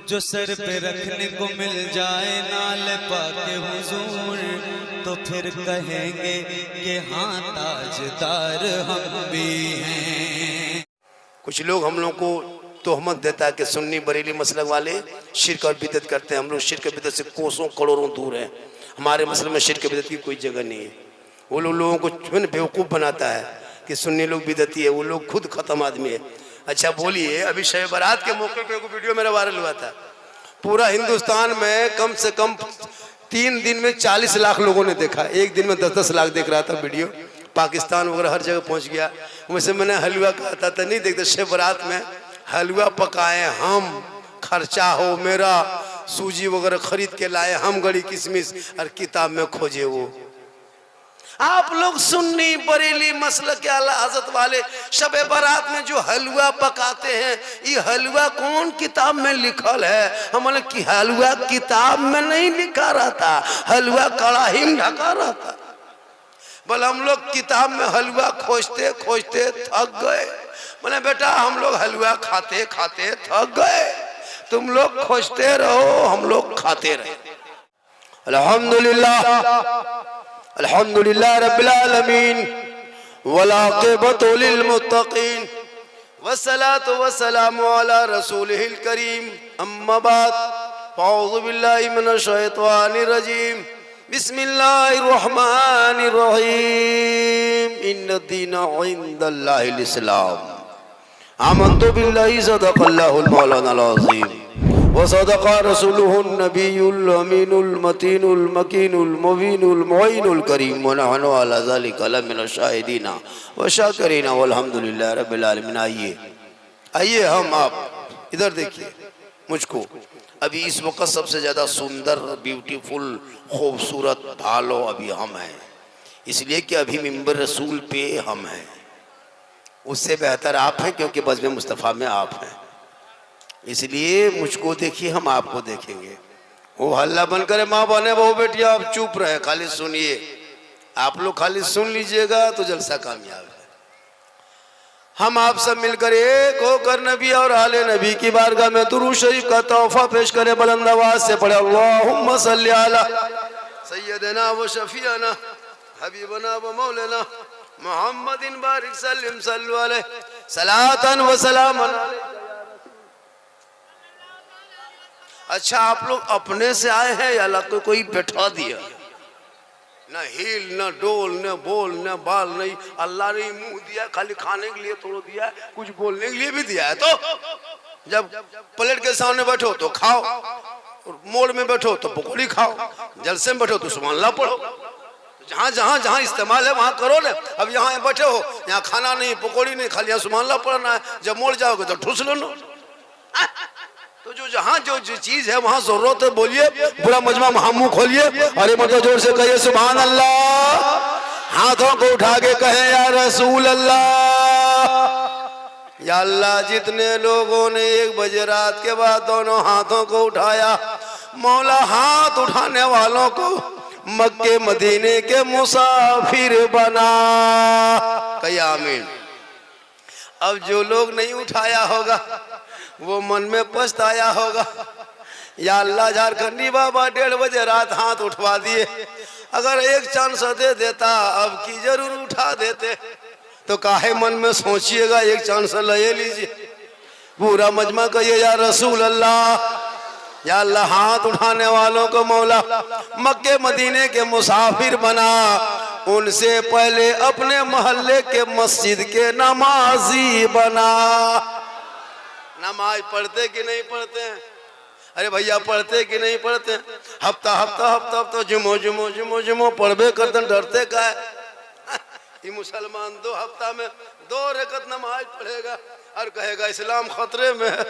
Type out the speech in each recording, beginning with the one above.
जो सर पे रखने को मिल जाए नाल पाके हुजूर, तो फिर कहेंगे कि हाँ ताजदार हम भी हैं। कुछ लोग हम लोग को तोहमत देता है कि सुन्नी बरेली मसलक वाले शिर्क और बिदअत करते हैं। हम लोग शिर्क बिदअत से कोसों करोड़ों दूर हैं। हमारे मसले में शिर्क बिदअत की कोई जगह नहीं है। वो लोगों को बेवकूफ़ बनाता है कि सुन्नी लोग बिदअती है, वो लोग खुद ख़त्म आदमी है। अच्छा बोलिए, अभी शब बारात के मौके पे एक वीडियो मेरा वायरल हुआ था। पूरा हिंदुस्तान में कम से कम 3 दिन में 40 लाख लोगों ने देखा। एक दिन में 10-10 लाख देख रहा था वीडियो। पाकिस्तान वगैरह हर जगह पहुंच गया। वैसे मैंने हलवा कहा था नहीं देखते, शब बारात में हलवा पकाए हम, खर्चा हो मेरा, सूजी वगैरह खरीद के लाए हम, गड़ी किशमिश और किताब में खोजे वो। आप लोग सुन्नी बरेली मसलक के आला हज़रत वाले शब बारात में जो हलवा पकाते हैं, ये हलवा कौन किताब में लिखल है? हमने कि हलवा किताब में नहीं लिखा रहता, हलवा कड़ाही में ढका रहता। बोले हम लोग किताब में हलवा खोजते खोजते थक गए। बोले बेटा हम लोग हलवा खाते खाते थक गए, तुम लोग खोजते रहो, हम लोग खाते रहे। अल्हम्दुलिल्लाह अल्हम्दुलिल्लाह रब्बिल आलमीन वल आक़िबतु लिल मुत्तक़ीन वस्सलातु वस्सलामु अला रसूलिहिल करीम अम्मा बाद अऊज़ु बिल्लाहि मिनश शैतानिर रजीम बिस्मिल्लाहिर रहमानिर रहीम इन्नद-दीना इंदल्लाहिल इस्लाम आमन्तु बिल्लाहि सदक़ल्लाहुल मौलानाल अज़ीम व सदक़ रसूलुहुन नबियुल अमीनुल मतीनुल मकीनुल मुबीनुल मुईनुल करीम व नहनु अला ज़ालिका लमिनश शाहिदीना व शाकिरीना वल्हम्दुलिल्लाहि रब्बिल आलमीन। आइए हम आप इधर देखिए मुझको। अभी इस वक्त सबसे ज़्यादा सुंदर, ब्यूटीफुल, खूबसूरत भालो अभी हम हैं, इसलिए कि अभी मिंबर रसूल पे हम हैं। उससे बेहतर आप हैं, क्योंकि बज़्म मुस्तफ़ा में आप हैं। इसलिए मुझको देखिए, हम आपको देखेंगे। वो हल्ला बन करे माँ बने बहू बेटिया, आप चुप रहे, खाली सुनिए। आप लोग खाली सुन लीजिएगा तो जलसा कामयाब है। हम आप सब मिलकर एक होकर नबी और आले नबी की बारगाह में दुरूद शरीफ का तोहफा पेश करें। बुलंद आवाज से पढ़े अल्लाहुम्मा सल्ली अला सय्यदना व शफीअना हबीबना व मौलाना मुहम्मदिन बारिक सल्लिम सल्लु अलैहि सलातन व सलामन। अच्छा, आप लोग अपने से आए हैं या अल्लाह को कोई बैठा दिया? न हिल, न डोल, न बोल, न बाल नहीं। अल्लाह ने मुंह दिया, खाली खाने के लिए थोड़ा दिया है, कुछ बोलने के लिए भी दिया है। तो जब प्लेट के सामने बैठो तो खाओ, मोड़ में बैठो तो पकौड़ी खाओ, जलसे में बैठो तो सुभान अल्लाह पढ़ो। जहाँ जहाँ जहाँ इस्तेमाल है वहाँ करो ना। अब यहाँ बैठे हो, यहाँ खाना नहीं, पकौड़ी नहीं, खाली यहाँ सुभान अल्लाह पढ़ना है। जब मोड़ जाओगे तो ठूस लो ना। तो जो जहाँ जो चीज है वहाँ जरूरत है बोलिए। पूरा मजमा वहाँ मुंह खोलिए, अरे मतलब जोर से कहिए सुभान अल्लाह। हाथों को उठा के कहें या रसूल अल्लाह। या अल्लाह, जितने लोगों ने 1 बजे रात के बाद दोनों हाथों को उठाया, मौला हाथ उठाने वालों को मक्के मदीने के मुसाफिर बना। कहिए आमीन। अब जो लोग नहीं उठाया होगा वो मन में पछताया होगा। या अल्लाह, झारखंडी बाबा 1:30 बजे रात हाथ उठवा दिए, अगर एक चांस दे देता अब की जरूर उठा देते। तो काहे मन में सोचिएगा, एक चांस ले लीजिए। पूरा मजमा कहिए या रसूल अल्लाह। या अल्लाह, हाथ उठाने वालों को मौला मक्के मदीने के मुसाफिर बना। उनसे पहले अपने मोहल्ले के मस्जिद के नमाजी बना। नमाज पढ़ते कि नहीं पढ़ते हैं? अरे भैया पढ़ते कि नहीं पढ़ते हैं? हफ्ता हफ्ता हफ्ता हफ्ता जुमो जुमो जुमो जुमो पढ़बे करते, डरते का है? ये मुसलमान 2 हफ्ता में 2 रकत नमाज पढ़ेगा और कहेगा इस्लाम खतरे में है।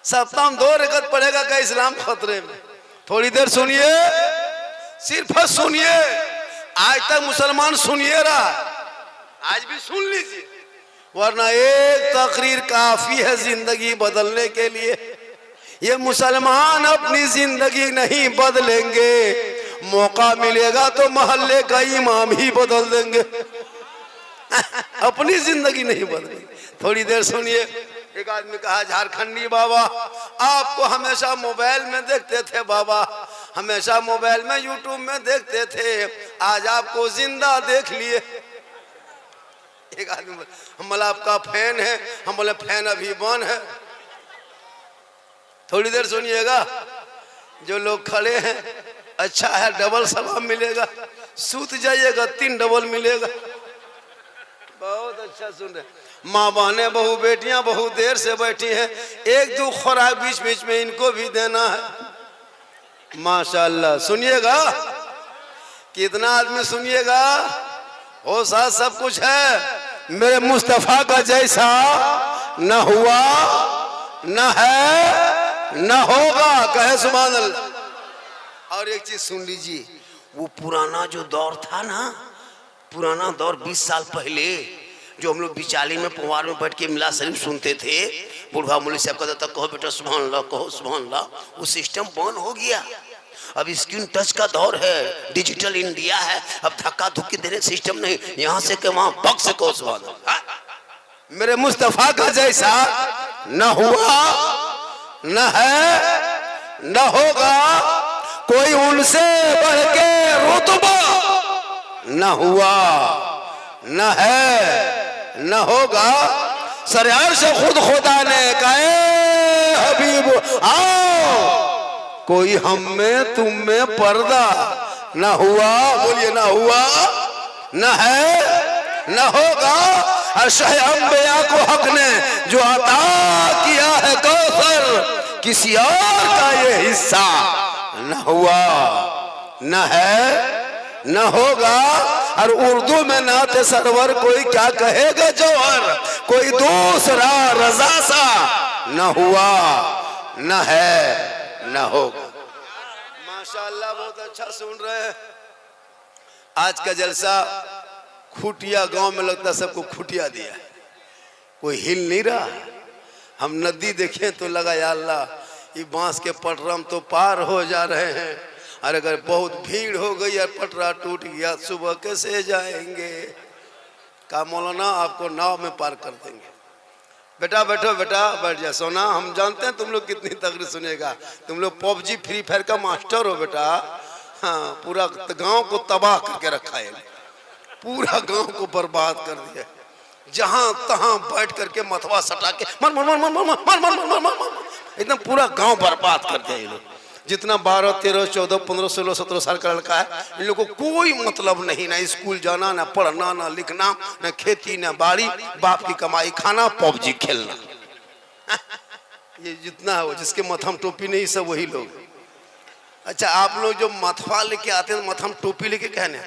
सप्ताह में 2 रकत पढ़ेगा का इस्लाम खतरे में। थोड़ी देर सुनिए, सिर्फ सुनिए। आज तक मुसलमान सुनिए रहा, आज भी सुन लीजिए, वरना एक तकरीर काफी है जिंदगी बदलने के लिए। ये मुसलमान अपनी जिंदगी नहीं बदलेंगे, मौका मिलेगा तो मोहल्ले का इमाम ही बदल देंगे। अपनी जिंदगी नहीं बदलेंगे। थोड़ी देर सुनिए। एक आदमी कहा, झारखंडी बाबा आपको हमेशा मोबाइल में देखते थे बाबा, हमेशा मोबाइल में यूट्यूब में देखते थे, आज आपको जिंदा देख लिए। एक आदमी बोले, हम बोला आपका फैन है, हम बोले फैन अभी बंद है। थोड़ी देर सुनिएगा, जो लोग खड़े हैं अच्छा है, डबल सवाब मिलेगा, सूत जाइएगा 3 डबल मिलेगा। बहुत अच्छा सुन रहे। माँ बहने बहू बेटियां बहुत देर से बैठी हैं, 1-2 खुराक बीच बीच में इनको भी देना है। माशाल्लाह सुनिएगा, कितना आदमी सुनिएगा, हो साथ सब कुछ है। मेरे मुस्तफा का जैसा न हुआ न है न होगा, कहे सुभान अल्लाह। और एक चीज सुन लीजिए, वो पुराना जो दौर था ना, पुराना दौर 20 साल पहले, जो हम लोग बिचाली में पुवार में बैठ के मिला शरीफ सुनते थे, बुढ़ा मौलवी साहब कहता था कहो बेटा सुभान अल्लाह, कहो सुभान अल्लाह, वो सिस्टम बंद हो गया। अब स्क्रीन टच का दौर है, डिजिटल इंडिया है, अब धक्का धुक्की देने सिस्टम नहीं, यहाँ से के वहां पग से कहो सुभान अल्लाह। मेरे मुस्तफा का जैसा न हुआ न है न होगा, कोई उनसे बढ़ के रुतबा न हुआ न है न होगा। सरयार से खुद खुदा ने कहे हबीब आओ, कोई हम में तुम में पर्दा न हुआ, बोलिए न हुआ न है न होगा। और शाह अंबिया को हक ने जो अता किया है कौसर, किसी और का ये हिस्सा न हुआ न है न होगा। और उर्दू में नाते सरवर कोई क्या कहेगा जौहर, कोई दूसरा रजा सा न हुआ न है न होगा। माशाअल्लाह बहुत अच्छा सुन रहे हैं। आज का जलसा खुटिया गांव में लगता सबको खुटिया दिया, कोई हिल नहीं रहा। हम नदी देखें तो लगा या अल्लाह, ये बांस के पटरम तो पार हो जा रहे हैं, और अगर बहुत भीड़ हो गई और पटरा टूट गया सुबह कैसे जाएंगे। का मौलाना आपको नाव में पार कर देंगे। बेटा बैठो, बेटा बैठ जा सोना, हम जानते हैं तुम लोग कितनी तकरीर सुनेगा, तुम लोग पबजी फ्री फायर का मास्टर हो बेटा। हाँ, पूरा गांव को तबाह करके रखा है, पूरा गांव को बर्बाद कर दिया, जहां तहां बैठ करके मथवा सटा के मर मर मर मर मर मर मर मर मर मर एकदम पूरा गांव बर्बाद कर दिया ये लोग। जितना 12, 13, 14, 15, 16, 17 साल का लड़का है, इन लोगों को कोई मतलब नहीं, ना स्कूल जाना, ना पढ़ना, ना लिखना, ना खेती, ना बाड़ी, बाप की कमाई खाना, पबजी खेलना। ये जितना है वो, जिसके मथम टोपी नहीं सब वही लोग। अच्छा, आप लोग जो मथवा लेके आते हैं मथम टोपी लेके कहने,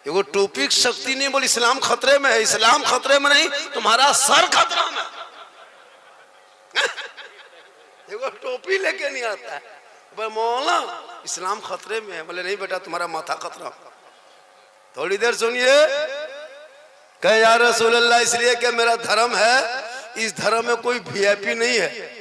वो टोपी शक्ति नहीं, बोल इस्लाम खतरे में है। इस्लाम खतरे में नहीं, तुम्हारा सर खतरा में। वो टोपी लेके नहीं आता है, मौला इस्लाम खतरे में है। बोले नहीं बेटा तुम्हारा माथा खतरा। थोड़ी देर सुनिए, कहे या रसूल अल्लाह, इसलिए कि मेरा धर्म है, इस धर्म में कोई वीआईपी नहीं है।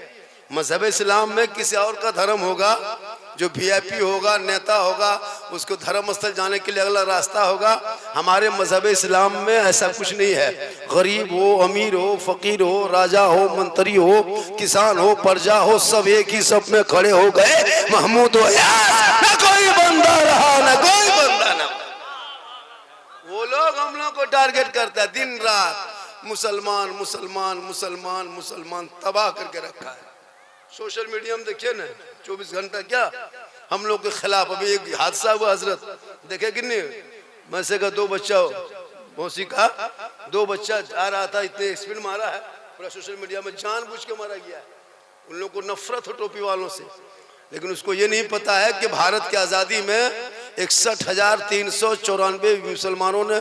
मजहब इस्लाम में किसी और का धर्म होगा, जो वीआईपी होगा, नेता होगा, उसको धर्म स्थल जाने के लिए अगला रास्ता होगा। हमारे मजहब इस्लाम में ऐसा कुछ नहीं है। गरीब हो, अमीर हो, फकीर हो, राजा हो, मंत्री हो, किसान हो, प्रजा हो, सब एक ही सब में खड़े हो गए। महमूद हो न कोई बंदा रहा, न कोई बंदा न। वो लोग हम लोग को टारगेट करता है दिन रात, मुसलमान मुसलमान मुसलमान मुसलमान, तबाह करके रखा है। सोशल मीडिया में देखिए ना, 24 घंटा क्या हम लोग के खिलाफ। अभी एक हादसा हुआ हजरत, देखे कि नहीं, मैसे का 2 बच्चा, मौसी का 2 बच्चा आ रहा था, इतने स्पीड मारा है, पूरा सोशल मीडिया में जानबूझ के मारा गया है। उन लोगों को नफरत हो टोपी वालों से, लेकिन उसको ये नहीं पता है कि भारत की आज़ादी में 61,394 मुसलमानों ने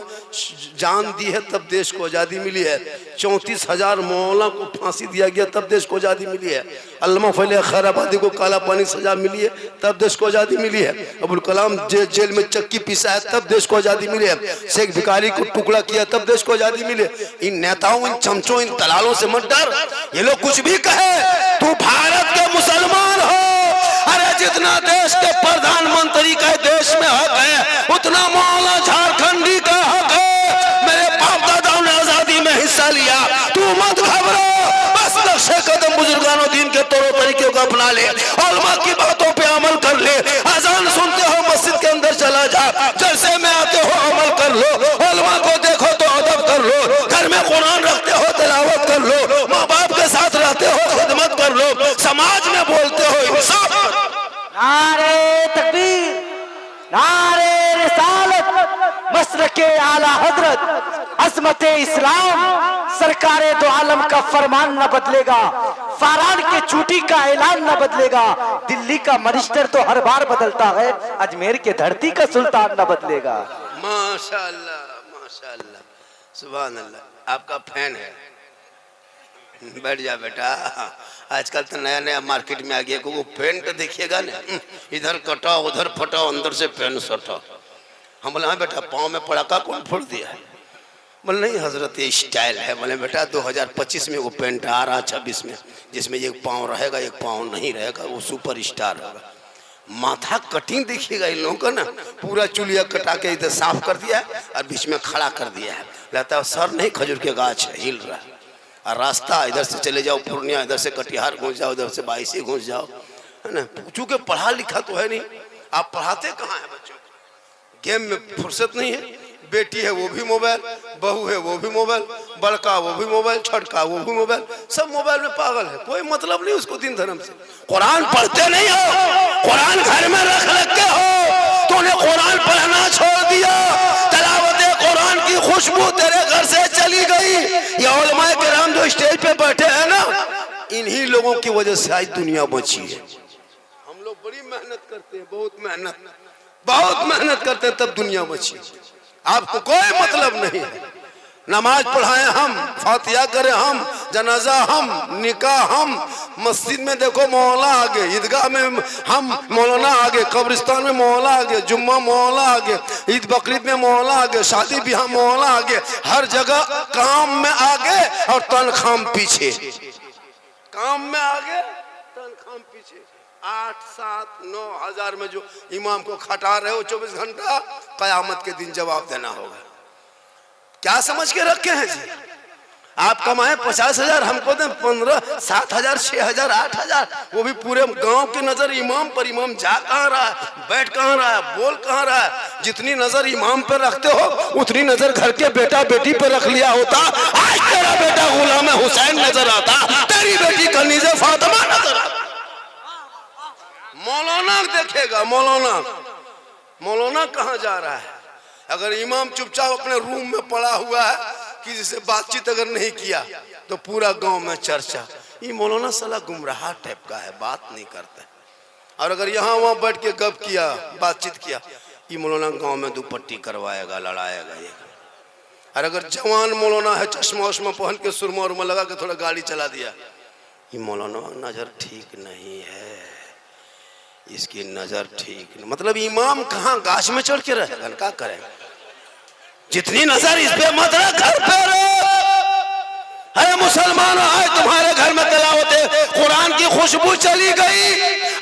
जान दी है, तब देश को आज़ादी मिली है। 34,000 मौलाना को फांसी दिया गया, तब देश को आज़ादी मिली है। अल्लामा फैले खैराबादी को काला पानी सजा मिली है, तब देश को आज़ादी मिली है। अबुल कलाम जेल में चक्की पीसा है, तब देश को आज़ादी मिली है। शेख भिखारी को टुकड़ा किया, तब देश को आज़ादी मिली है। इन नेताओं, इन चमचों, इन दलालों से मत डर। ये लोग कुछ भी कहे, तू भारत के मुसलमान हो। अरे जितना देश के प्रधानमंत्री का देश में हक है, उतना मौलाना झारखंडी का हक है। मेरे बाप दादाओं ने आजादी में हिस्सा लिया, तू मत घबरा, बस नक्शे बारीकियों को अपना ले, उलमा की बातों पे अमल कर ले। अजान सुनते हो मस्जिद के अंदर चला जा, जलसे में आते हो अमल कर लो, उलमा को देखो तो अदब कर लो, घर में कुरान रखते हो तिलावत कर लो, माँ बाप के साथ रहते हो खिदमत कर लो, समाज में बोलते हो इंसाफ कर लो। नारे तकबीर, नारे रिसालत, मसलके आला हजरत, अज़मते इस्लाम, सरकारे दो आलम का फरमान न बदलेगा, फारान के चूटी का ऐलान न बदलेगा। दिल्ली का मनिस्टर तो हर बार बदलता है, अजमेर के धरती का सुल्तान न बदलेगा। माशाअल्लाह माशाअल्लाह, सुभान अल्लाह। आपका फैन है, बैठ जा बेटा। आजकल तो नया नया मार्केट में आ गया, को वो पेंट देखिएगा ना, इधर कटा उधर फटा, अंदर से पेन सटा। हम बोले हाँ बेटा, पाँव में पड़ाका कौन फोड़ दिया है? बोले नहीं हजरत ये स्टाइल है। बोले बेटा 2025 में वो पेंट आ रहा 26 में, जिसमें एक पाँव रहेगा एक पाँव नहीं रहेगा, वो सुपर स्टार होगा। माथा कटिंग देखिएगा इन लोगों का ना, पूरा चुलिया कटा के इधर साफ कर दिया है और बीच में खड़ा कर दिया है। लगता है सर नहीं, खजूर के गाछ है, हिल रहा है। और रास्ता इधर से चले जाओ पूर्णिया, इधर से कटिहार घुस जाओ, इधर से बाईसी घुस जाओ, है ना। चूंकि पढ़ा लिखा तो है नहीं, आप पढ़ाते कहाँ हैं बच्चों को? गेम में फुर्सत नहीं है। बेटी है वो भी मोबाइल, बहू है वो भी मोबाइल, बड़का वो भी मोबाइल, छोटका वो भी मोबाइल, सब मोबाइल में पागल है। कोई मतलब नहीं उसको दिन धर्म से। कुरान पढ़ते नहीं हो, कुरान घर में रख के हो, तूने कुरान पढ़ना छोड़ दिया, तिलावत कुरान की खुशबू तेरे घर से चली गई। ये उलमाए किराम जो स्टेज पे बैठे हैं ना, इन्हीं लोगों की वजह से आज दुनिया बची है। हम लोग बड़ी मेहनत करते हैं, बहुत मेहनत करते हैं, तब दुनिया बची। आपको कोई मतलब नहीं है। नमाज पढ़ाएं हम, फातिहा करें हम, जनाजा हम, निकाह हम, मस्जिद में देखो मौला आगे, ईदगाह में हम मौलाना आगे, कब्रिस्तान में मौला आगे, जुम्मा मौला आगे, ईद बकरीद में मौला आगे, शादी ब्याह मौला आगे, हर जगह काम में आगे और तनख्वाह पीछे। काम में आगे, तनख्वाह पीछे। 8, 7, 9 हजार में जो इमाम को खटा रहे हो 24 घंटा, कयामत के दिन जवाब देना होगा। क्या समझ के रखे हैं जी? आप कमाए 50,000, हमको दें 15, 7,000, 6,000, 8,000, वो भी पूरे गांव की नजर इमाम पर। इमाम जा कहाँ रहा है, बैठ कहाँ रहा है, बोल कहाँ रहा है? जितनी नजर इमाम पर रखते हो उतनी नजर घर के बेटा बेटी पर रख लिया होता। आज तेरा बेटा गुलाम हुसैन नजर आता, तेरी बेटी कनीज़े फातिमा नजर आता। मौलाना देखेगा, मौलाना कहाँ जा रहा है? अगर इमाम चुपचाप अपने रूम में पड़ा हुआ है, किसी से बातचीत अगर नहीं किया तो पूरा गांव में चर्चा, ये मौलाना साला गुमराह टाइप का है, बात नहीं करता। और अगर यहाँ वहाँ बैठ के गप किया, बातचीत किया, ये मौलाना गांव में दुपट्टी करवाएगा, लड़ाएगा ये। और अगर जवान मौलाना है, चश्मा उश्मा पहन के सुरमा उरमा लगा के थोड़ा गाड़ी चला दिया, ये मौलाना नजर ठीक नहीं है, इसकी नजर ठीक नहीं। मतलब इमाम कहाँ गाछ में चढ़ के रहेगा, क्या करेगा? जितनी नजर इस पे मत रख, घर पे रहो। अरे मुसलमान, आज तुम्हारे घर में तिलावत कुरान की खुशबू चली गई।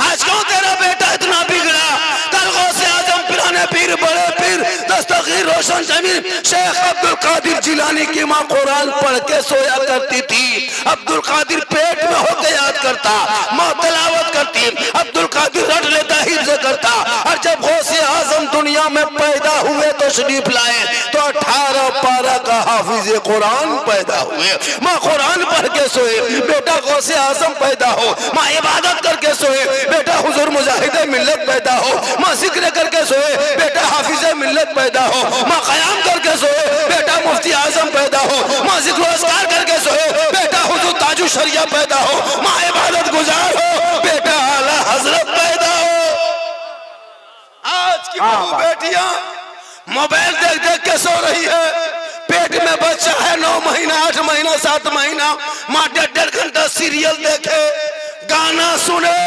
आज क्यों तेरा बेटा इतना बिगड़ा? कल गौसे आजम पिराने पीर, बड़े पीर, दस्तगीर रोशन जमीन शेख अब्दुल कादिर जिलानी की माँ कुरान पढ़ के सोया करती थी। अब्दुल कादिर पेट में होकर याद करता, माँ तिलावत करती, अब्दुल कादिर रट लेता, हिफ्ज़ करता। और जब गौसे आजम दुनिया में पैदा हुए तो शरीफ लाए तो 18 पारा का हाफिज कुरान पैदा हुए। माँ कुरान पढ़ के सोए, बेटा गौसे आजम पैदा हो। माँ इबादत करके सोए, बेटा हुजूर मुजाहिद मिल्लत पैदा हो। माँ जिक्र करके सोए, बेटा हाफिज मिल्लत पैदा हो। माँ क़याम करके सोए, बेटा मुफ्ती आजम पैदा हो। माँ जिक्र अस्कार करके सोए, बेटा हुजूर ताजु शरिया पैदा हो। माँ इबादत गुजार हो, बेटा आला हजरत पैदा हो। आज की बहू बेटियां मोबाइल देख देख के सो रही है। पेट में बच्चा है 9 महीना, 8 महीना, 7 महीना, माँ 1.5 घंटा सीरियल देखे, गाना सुने,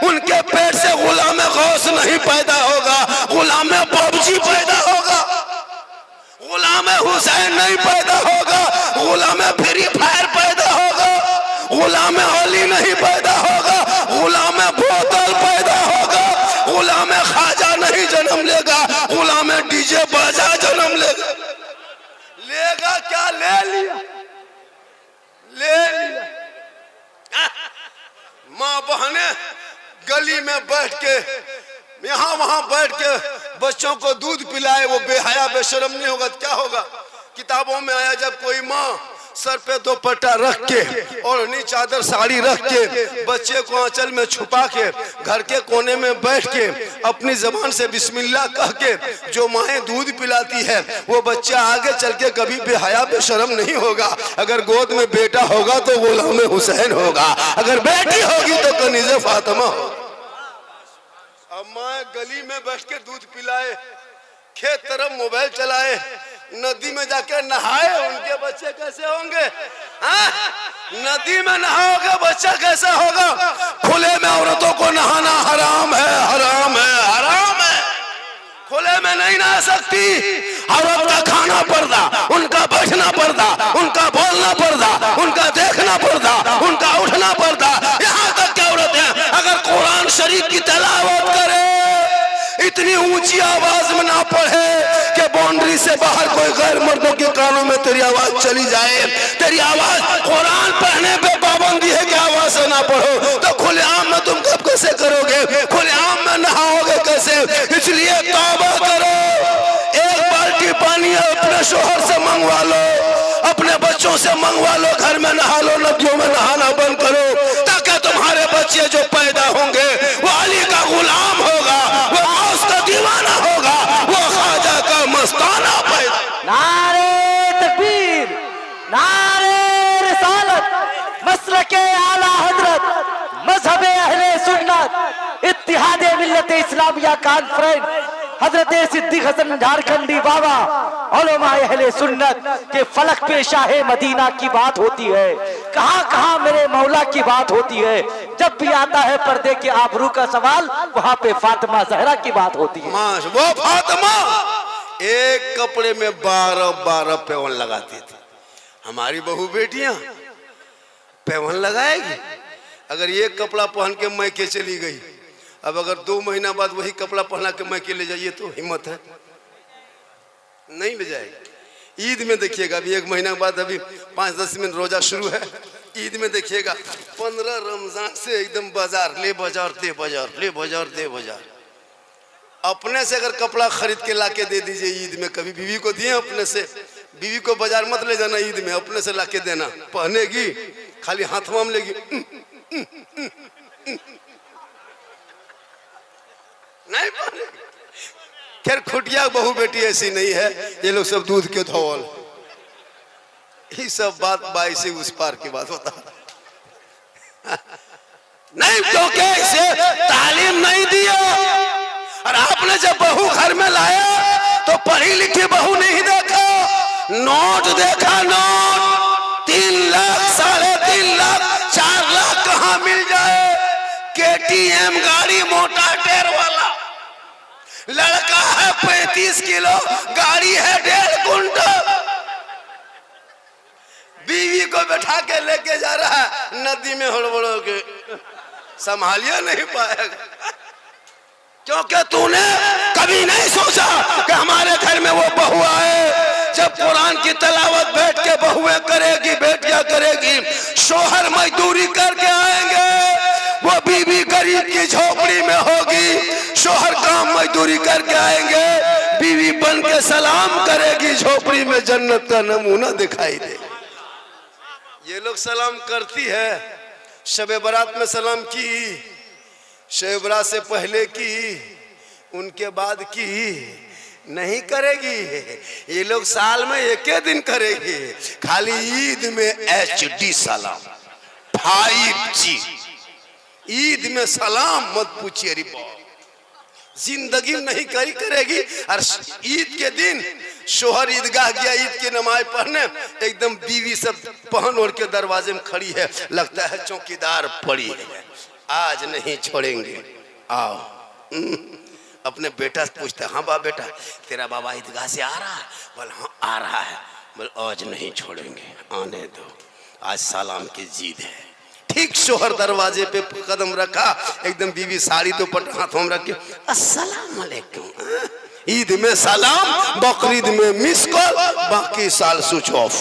उनके पेट से गुलाम गौस नहीं पैदा होगा, गुलाम पबजी पैदा होगा, गुलाम हुसैन नहीं पैदा होगा, गुलाम फ्री फायर पैदा होगा, गुलाम अली नहीं पैदा होगा, गुलाम बोतल पैदा होगा, गुलाम खाजा नहीं जन्म लेगा, गुलाम डीजे बाजा जन्म लेगा। लेगा क्या? ले लिया। माँ बहनें गली में बैठ के यहाँ वहां बैठ के बच्चों को दूध पिलाए, वो बेहया बेशरम नहीं होगा? क्या होगा? किताबों में आया जब कोई माँ सर पे दुपट्टा रख के और नी चादर साड़ी रख के बच्चे को आंचल में छुपा के घर के कोने में बैठ के अपनी जबान से बिस्मिल्लाह कह के जो माएँ दूध पिलाती है, वो बच्चा आगे चल के कभी बेहया बेशरम नहीं होगा। अगर गोद में बेटा होगा तो गुलाम हुसैन होगा, अगर बेटी होगी तो कनीज़े फातिमा होगा। अब माँ गली में बैठ के दूध पिलाए, खेत तरफ मोबाइल चलाए, नदी में जाके नहाए, उनके बच्चे कैसे होंगे? हाँ? नदी में नहाओगे बच्चा कैसा होगा? खुले में औरतों को नहाना हराम है, हराम है, हराम है। खुले में नहीं नहा सकती औरत का खाना पर्दा, उनका बैठना पर्दा, उनका बोलना पर्दा, उनका देखना पर्दा, उनका उठना पर्दा। यहाँ तक क्या औरतें अगर कुरान शरीफ की तिलावत करे, इतनी ऊंची आवाज में ना पढ़े कि बाउंड्री से बाहर कोई गैर मर्दों के कानों में तेरी आवाज चली जाए, तेरी आवाज कुरान पढ़ने पे पाबंदी है कि आवाज से ना पढ़ो, तो खुलेआम में तुम कब कैसे करोगे? खुलेआम में नहाओगे कैसे? इसलिए तौबा करो, एक बाल्टी पानी अपने शोहर से मंगवा लो, अपने बच्चों से मंगवा लो, घर में नहा लो, नदियों में नहाना बंद करो, ताकि तुम्हारे बच्चे जो पैदा होंगे वो अली का गुलाम होगा, वो गौस का दीवाना होगा, वो ख्वाजा का मस्ताना पैदा। नारे तकबीर, नारे रिसालत, मसलके आला हजरत, मजहबे अहले सुन्नत, इत्तिहादे मिल्लत इस्लामिया कॉन्फ्रेंस, हजरत सिद्दीक हसन झारखंडी बाबा, उलमाए अहले सुन्नत के फलक पे शाहे मदीना की बात होती है। कहाँ कहाँ मेरे मौला की बात होती है। जब भी आता है पर्दे के आबरू का सवाल, वहाँ पे फातिमा जहरा की बात होती है। वो फातिमा एक कपड़े में 12-12 पेवन लगाती थी। हमारी बहू बेटियां पेवन लगाएगी? अगर एक कपड़ा पहन के मैके चली गई, अब अगर 2 महीना बाद वही कपड़ा पहना के मैके ले जाइए तो हिम्मत है? नहीं ले जाएगी। ईद में देखिएगा, अभी 1 महीना बाद, अभी 5-10 मिनट रोजा शुरू है, ईद में देखिएगा 15 रमजान से एकदम बाजार ले बाजार दे बाजार, ले बाजार दे बाजार। अपने से अगर कपड़ा खरीद के लाके दे दीजिए ईद में, कभी बीवी को दिए अपने से, बीवी को बाजार मत ले जाना ईद में, अपने से लाके देना, पहनेगी खाली हाथ में लेगी, नहीं पहनेगी। खैर खुटिया बहू बेटी ऐसी नहीं है, ये लोग सब दूध के धौल, ये सब बात 22 से उस पार की बात होता नहीं, क्योंकि इसे तालीम नहीं दिया। और आपने जब बहू घर में लाया तो पढ़ी लिखी बहू नहीं देखा, नोट देखा, नोट 3 लाख, 3.5 लाख, 4 लाख कहाँ मिल जाए? KTM गाड़ी, मोटा टायर वाला, लड़का है 35 किलो, गाड़ी है 1.5 कुंटल, बीवी को बैठा के लेके जा रहा है नदी में, हड़बड़ो के संभालिए नहीं पाएगा। क्योंकि तूने कभी नहीं सोचा कि हमारे घर में वो बहू आए, जब कुरान की तिलावत बैठ के बहुएं करेगी, बेटियां करेगी, शोहर मजदूरी करके आएंगे, वो बीवी गरीब की झोपड़ी में होगी, शोहर काम मजदूरी करके आएंगे, बीवी बन के सलाम करेगी, झोपड़ी में जन्नत का नमूना दिखाई दे। ये लोग सलाम करती है, शबे बारात में सलाम की, शबे बारात से पहले की, उनके बाद की नहीं करेगी। ये लोग साल में 1 दिन करेगी, खाली ईद में HD सलाम, 5G, ईद में सलाम मत पूछिए, अरे जिंदगी नहीं करेगी। और ईद के दिन शोहर ईदगाह गया ईद की नमाज पढ़ने, एकदम बीवी सब पहन ओढ़ के दरवाजे में खड़ी है, लगता है चौकीदार पड़ी है, आज नहीं छोड़ेंगे, आओ। अपने बेटा से पूछते, हाँ बाप बेटा तेरा बाबा ईदगाह से आ रहा है? बोल हाँ आ रहा है। बोल आज नहीं छोड़ेंगे, आने दो, आज सलाम की जीद है। ठीक शोहर दरवाजे पे कदम रखा, एकदम बीवी साड़ी तो पट हाथों में रख के अस्सलाम वालेकुम। ईद में सलाम, बकरीद में मिस कॉल, बाकी साल स्विच ऑफ।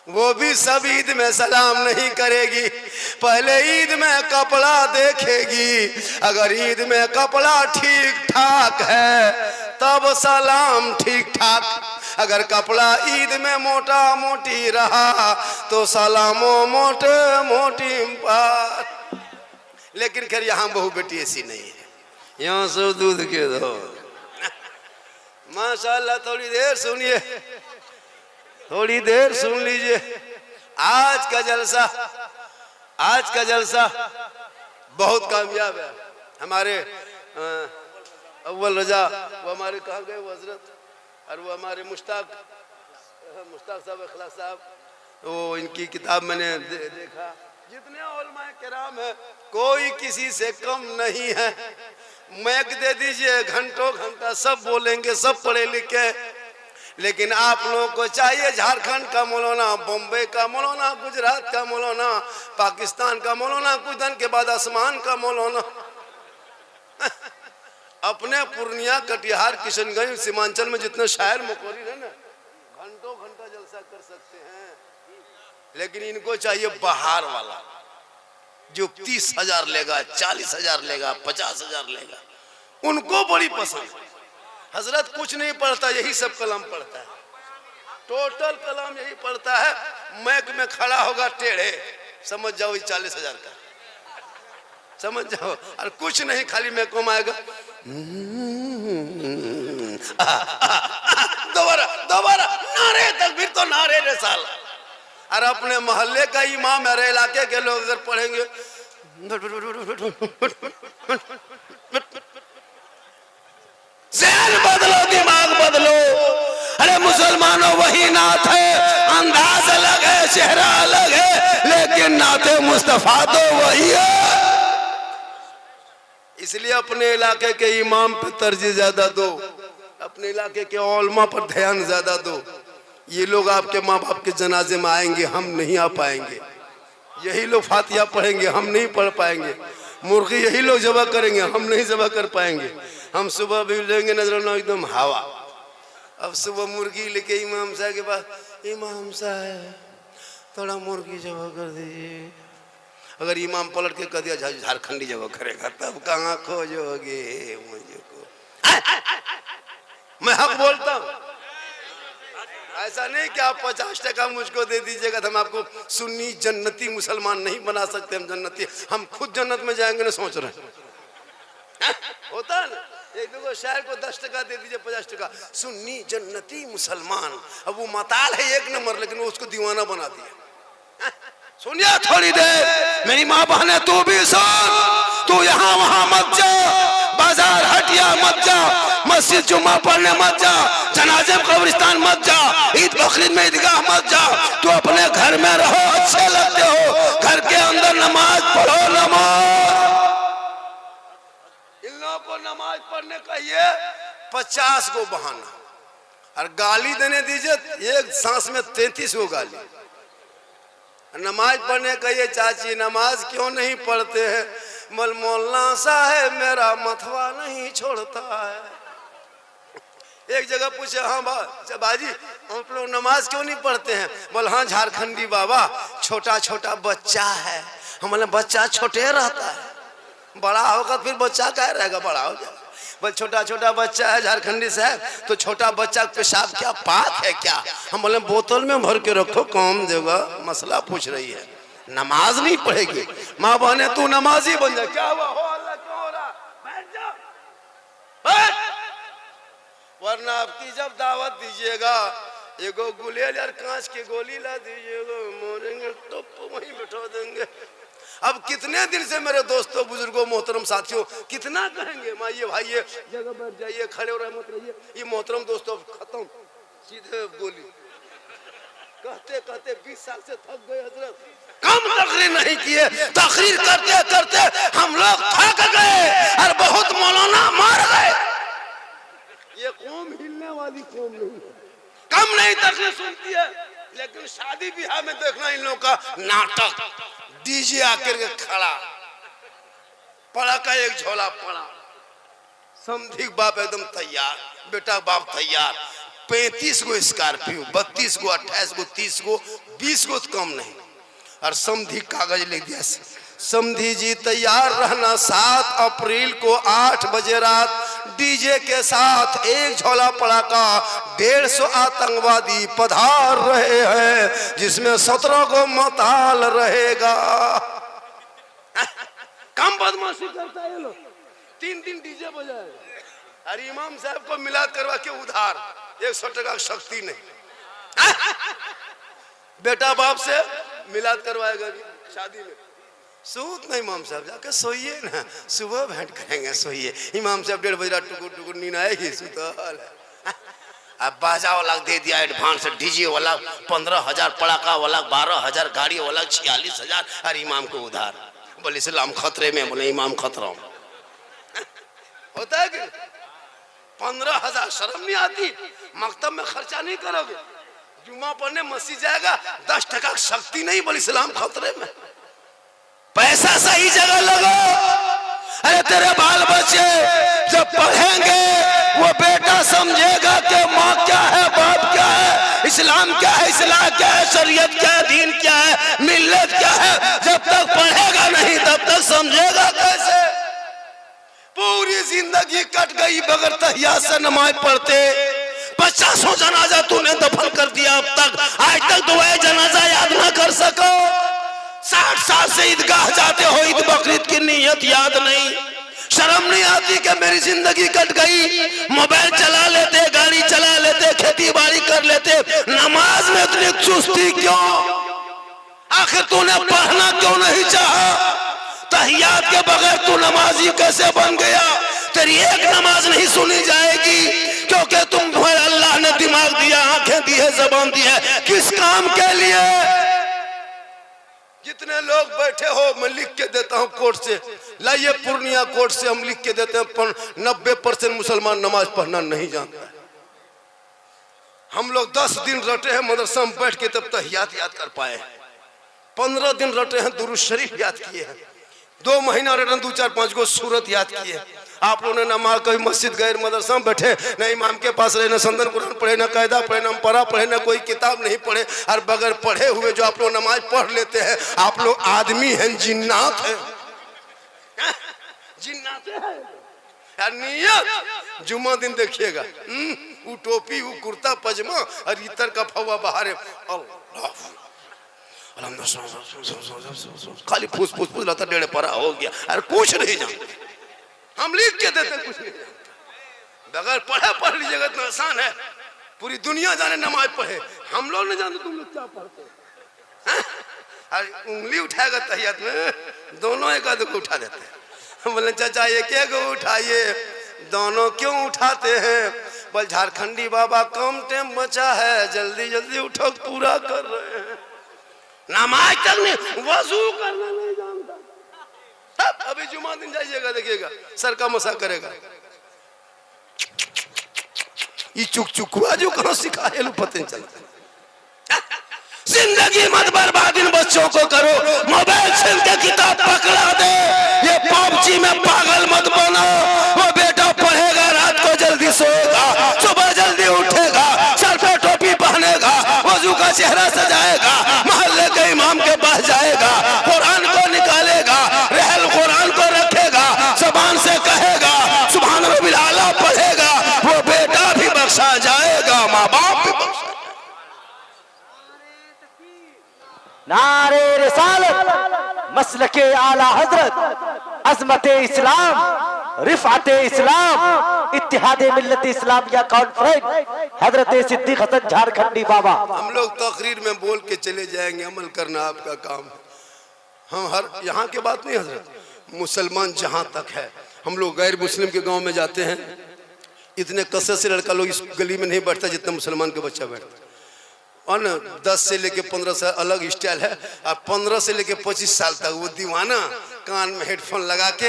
वो भी सब ईद में सलाम नहीं करेगी, पहले ईद में कपड़ा देखेगी। अगर ईद में कपड़ा ठीक ठाक है तब सलाम ठीक ठाक, अगर कपड़ा ईद में मोटा मोटी रहा तो सलामो मोटे मोटी पार। लेकिन खैर यहाँ बहू बेटी ऐसी नहीं है, यहाँ सब दूध के दो। माशाल्लाह, थोड़ी देर सुनिए, थोड़ी देर सुन लीजिए। आज का जलसा बहुत कामयाब है। हमारे अव्वल रजा वो हमारे कहाँ गए वो हजरत, और वो हमारे मुश्ताक साहब अखलाक साहब, वो इनकी किताब मैंने देखा। जितने उलमाए किराम है कोई किसी से कम नहीं है। मैक दे दीजिए, घंटों घंटा सब बोलेंगे, सब पढ़े लिखे। लेकिन आप लोगों को चाहिए झारखंड का मौलाना, बम्बई का मौलाना, गुजरात का मौलाना, पाकिस्तान का मौलाना, कुछ दिन के बाद आसमान का मौलाना। अपने पूर्णिया, कटिहार, किशनगंज, सीमांचल में जितने शायर मुकोरिर है ना, घंटों घंटा जलसा कर सकते हैं। लेकिन इनको चाहिए बाहर वाला जो 30,000 लेगा, 40,000 लेगा, 50,000 लेगा। उनको बड़ी पसंद। हजरत कुछ नहीं पढ़ता, यही सब कलाम पढ़ता है, टोटल कलाम यही पढ़ता है। मैक में खड़ा होगा टेढ़े, समझ जाओ 40,000 का, समझ जाओ। और कुछ नहीं, खाली मैक को आएगा। दोबारा दोबारा नारे तकबीर, तो नारे रे साला। और अपने मोहल्ले का इमाम, मेरे इलाके के लोग अगर पढ़ेंगे, ज़हन बदलो, दिमाग बदलो। अरे मुसलमानों, वही नात है, अंदाज अलग है, चेहरा अलग है, लेकिन नाते मुस्तफा तो वही है। इसलिए अपने इलाके के इमाम पे तरजीह ज्यादा दो, अपने इलाके के उलमा पर ध्यान ज्यादा दो। ये लोग आपके माँ बाप के जनाजे में आएंगे, हम नहीं आ पाएंगे। यही लोग फातिहा पढ़ेंगे, हम नहीं पढ़ पाएंगे। मुर्गी यही लोग ज़बह करेंगे, हम नहीं ज़बह कर पाएंगे। हम सुबह भी लेंगे नजराना एकदम हवा। अब सुबह मुर्गी लेके इमाम साहब के पास, इमाम साहब थोड़ा मुर्गी ज़बह कर दीजिए। अगर इमाम पलट के कह दिया झारखंडी ज़बह करेगा, तब कहाँ खोजोगे मुझको। मैं हक बोलता हूँ, ऐसा नहीं कि आप 50% मुझको दे दीजिएगा तो हम आपको सुन्नी जन्नती मुसलमान नहीं बना सकते। हम जन्नती, हम खुद जन्नत में जाएंगे ना सोच रहे हैं। होता है ना, एक दो शायर को 10% दे दीजिए, 50% सुन्नी जन्नती मुसलमान। अब वो मताल है 1 नंबर, लेकिन वो उसको दीवाना बना दिया। सुनिए थोड़ी देर, मेरी माँ बहने, तू भी सुन। तू यहाँ वहां मत जा, बाजार हटिया मत जा, मस्जिद जुम्मा पढ़ने मत जा, जनाजे कब्रिस्तान मत जा, ईद बकरीद में ईदगाह मत जा। तू अपने घर में रहो, अच्छे लगते हो, घर के अंदर नमाज पढ़ो। नमाज, इन लोगों को नमाज पढ़ने का ये 50 को बहाना, और गाली देने दीजिए, एक सांस में 33 को गाली। नमाज पढ़ने का ये, चाची नमाज क्यों नहीं पढ़ते हैं? मौलाना साहब मेरा मथवा नहीं छोड़ता है। एक जगह पूछे, हाँ बाजी आप लोग नमाज क्यों नहीं पढ़ते हैं? बोल हाँ झारखंडी बाबा, छोटा छोटा बच्चा है। हम बोले बच्चा छोटे रहता है, बड़ा होगा फिर बच्चा क्या रहेगा, बड़ा हो जाएगा। बोल छोटा छोटा बच्चा है झारखंडी साहब, तो छोटा बच्चा पेशाब क्या पाक है क्या? हम बोले बोतल में भर के रखो, काम देगा। मसला पूछ रही है, नमाज नहीं पढ़ेगी। माँ बहने, तू नमाजी बन जा। क्या हुआ? हो अल्लाह, क्यों हो रहा? बैठ जा, बैठ। वरना आपकी जब दावत दीजिएगा, एगो गुलेल यार कांच की गोली ला दीजिएगा, मोरेंगे तो वहीं बैठा देंगे। अब कितने दिन से मेरे दोस्तों, बुजुर्गों, मोहतरम साथियों, कितना कहेंगे माइये भाइये, जगह बैठ जाइए, खड़े हो रहे मत रहिए। ये मोहतरम दोस्तों खत्म, सीधे गोली। कहते कहते 20 साल से थक गए हजरत, कम तकरीर नहीं किए। तकरीर करते करते हम लोग थक गए और बहुत मौलाना मार गए। ये कौम हिलने वाली कौम नहीं है, कम नहीं तकरीर सुनती है। लेकिन शादी ब्याह में देखना इन लोगों का नाटक, डीजे आकर के खड़ा, पड़ा का एक झोला पड़ा, समधी बाप एकदम तैयार, बेटा बाप तैयार, 35 गो स्कॉर्पियो, 32 गो, 28 गो, 30 गो, 20 गो तो कम नहीं। और समधी कागज लिख दिया, समधी जी तैयार रहना, 7 अप्रैल को 8 बजे रात डीजे के साथ एक झोला पड़ाका 150 आतंकवादी पधार रहे हैं, जिसमें 17 गो मताल रहेगा। कम बदमाशी करता है ये लोग। 3 दिन डीजे बजाए और इमाम साहब को मिलाद करवा के उधार 100 टका की शक्ति नहीं। बेटा बाप से मिलाद करवाएगा शादी में, सूत नहीं। इमाम साहब जाके सोइए ना, सुबह भेंट करेंगे, सोइए। इमाम साहब 1:30 बजे टुकुर टुकुर नींद आएगी, सुतल। अब बाजा वाला दे दिया एडवांस, डीजे वाला 15,000, पड़ाका वाला 12,000, गाड़ी वाला 46,000 और इमाम को उधार। बोले इस्लाम खतरे में, बोले इमाम खतरा में। होता है कि 15,000 शर्म नहीं आती? मकतब में खर्चा नहीं करोगे, जुम्मा पढ़ने मस्जिद जाएगा, 10 टका शक्ति नहीं, बोले इस्लाम खतरे में। पैसा सही जगह लगो। अरे तेरे बाल बच्चे जब पढ़ेंगे वो बेटा समझेगा कि माँ क्या है, बाप क्या है, इस्लाम क्या है, इस्लाम क्या है, शरीयत क्या है, दीन क्या है, मिल्लत क्या है। जब तक पढ़ेगा नहीं तब तक समझेगा कैसे? पूरी जिंदगी कट गई बगैर तहिया से नमाज पढ़ते। 50 जनाजा तूने दफन कर दिया, अब तक आज तक दुआ जनाजा याद ना कर सको। 60 साल से ईदगाह जाते हो, ईद बकरीद की नीयत याद नहीं। शर्म नहीं आती कि मेरी जिंदगी कट गई? मोबाइल चला लेते, गाड़ी चला लेते, खेती बाड़ी कर लेते, नमाज में इतनी चुस्ती क्यों? आखिर तूने पढ़ना क्यों नहीं चाहा? तहियात के बगैर तू नमाजी कैसे बन गया? तेरी एक नमाज नहीं सुनी जाएगी, क्योंकि तुम अल्लाह ने दिमाग दिया, आंखें दी है, जबान दी है, किस काम के लिए? जितने लोग बैठे हो मैं लिख के देता हूं कोर्ट से, लाइए पूर्णिया कोर्ट से हम लिख के देते हैं, 90% मुसलमान नमाज पढ़ना नहीं जानता है। हम लोग 10 दिन रटे हैं मदरसा में बैठ के, तब तहियात याद कर पाए। 15 दिन रटे हैं दुरूद शरीफ याद किए हैं। 2 महीना रटन 2-4-5 गो सूरत याद किए। आप लोगों ने नमाज कभी मस्जिद गए, मदरसा में बैठे, न इमाम के पास रहे, न संदन कुरान पढ़े, न कायदा पढ़े, न परा पढ़े, न कोई किताब नहीं पढ़े, और बगैर पढ़े हुए जो आप लोग नमाज पढ़ लेते हैं, आप लोग आदमी हैं जिन्नात हैं? जिन्नात है। नियत जुम्मा दिन देखिएगा, वो टोपी, वो कुर्ता पजामा और इतर का फवा बाहर, खाली फूस फूस फूस लाता, 1.5 परा हो गया, अरे कुछ नहीं जानते। हम लिख के देते कुछ नहीं जानते। बगैर पढ़े पढ़ लीजिएगा, इतना आसान है। पूरी दुनिया जाने नमाज पढ़े, हम लोग नहीं जानते तुम लोग क्या पढ़ते। उंगली उठाएगा तहियत में, दोनों एक आध को उठा देते हैं। बोले चाचा एक एक उठाइए, दोनों क्यों उठाते हैं? बोल झारखंडी बाबा कम टाइम बचा है, जल्दी जल्दी उठो, पूरा कर रहे हैं। नमाज तक नहीं, वजू करना नहीं जानता। अभी जुमा दिन जाइएगा, देखिएगा सर का मसा करेगा। ये चुक चुकुआ जो कहाँ सिखा है, पता नहीं चलता। जिंदगी मत बर्बाद इन बच्चों को करो, मोबाइल छीन के किताब पकड़ा दे। ये पबजी में पागल मत बनो। वो बेटा पढ़ेगा, रात को जल्दी सोएगा, सुबह जल्दी उठेगा, सर पे टोपी पहनेगा, वजू का चेहरा सजाएगा, मोहल्ले के इमाम के पास जाएगा, कुरान को निकालेगा, रहल कुरान को रखेगा, जुबान से कहेगा सुभान रब्बिल आला पढ़ेगा, वो बेटा भी बख्शा जाएगा, माँ बाप भी बख्शा। नारे रिसालत, मसलके आला हजरत, अजमत इस्लाम, रिफात इस्लाम, इत्तिहादे मिल्लत इस्लामिया कॉन्फ्रेंस, हजरत सिद्दीक हसन झारखंडी बाबा। हम लोग तकरीर में बोल के चले जाएंगे, अमल करना आपका काम है। हम हर यहाँ के बात नहीं हजरत, मुसलमान जहाँ तक है, हम लोग गैर मुस्लिम के गांव में जाते हैं, इतने कसरत से लड़का लोग इस गली में नहीं बैठता जितना मुसलमान के बच्चा बैठता। और न 10 से लेके 15 साल अलग स्टाइल है, और 15 से लेके 25 साल तक वो दीवाना कान में हेडफोन लगा के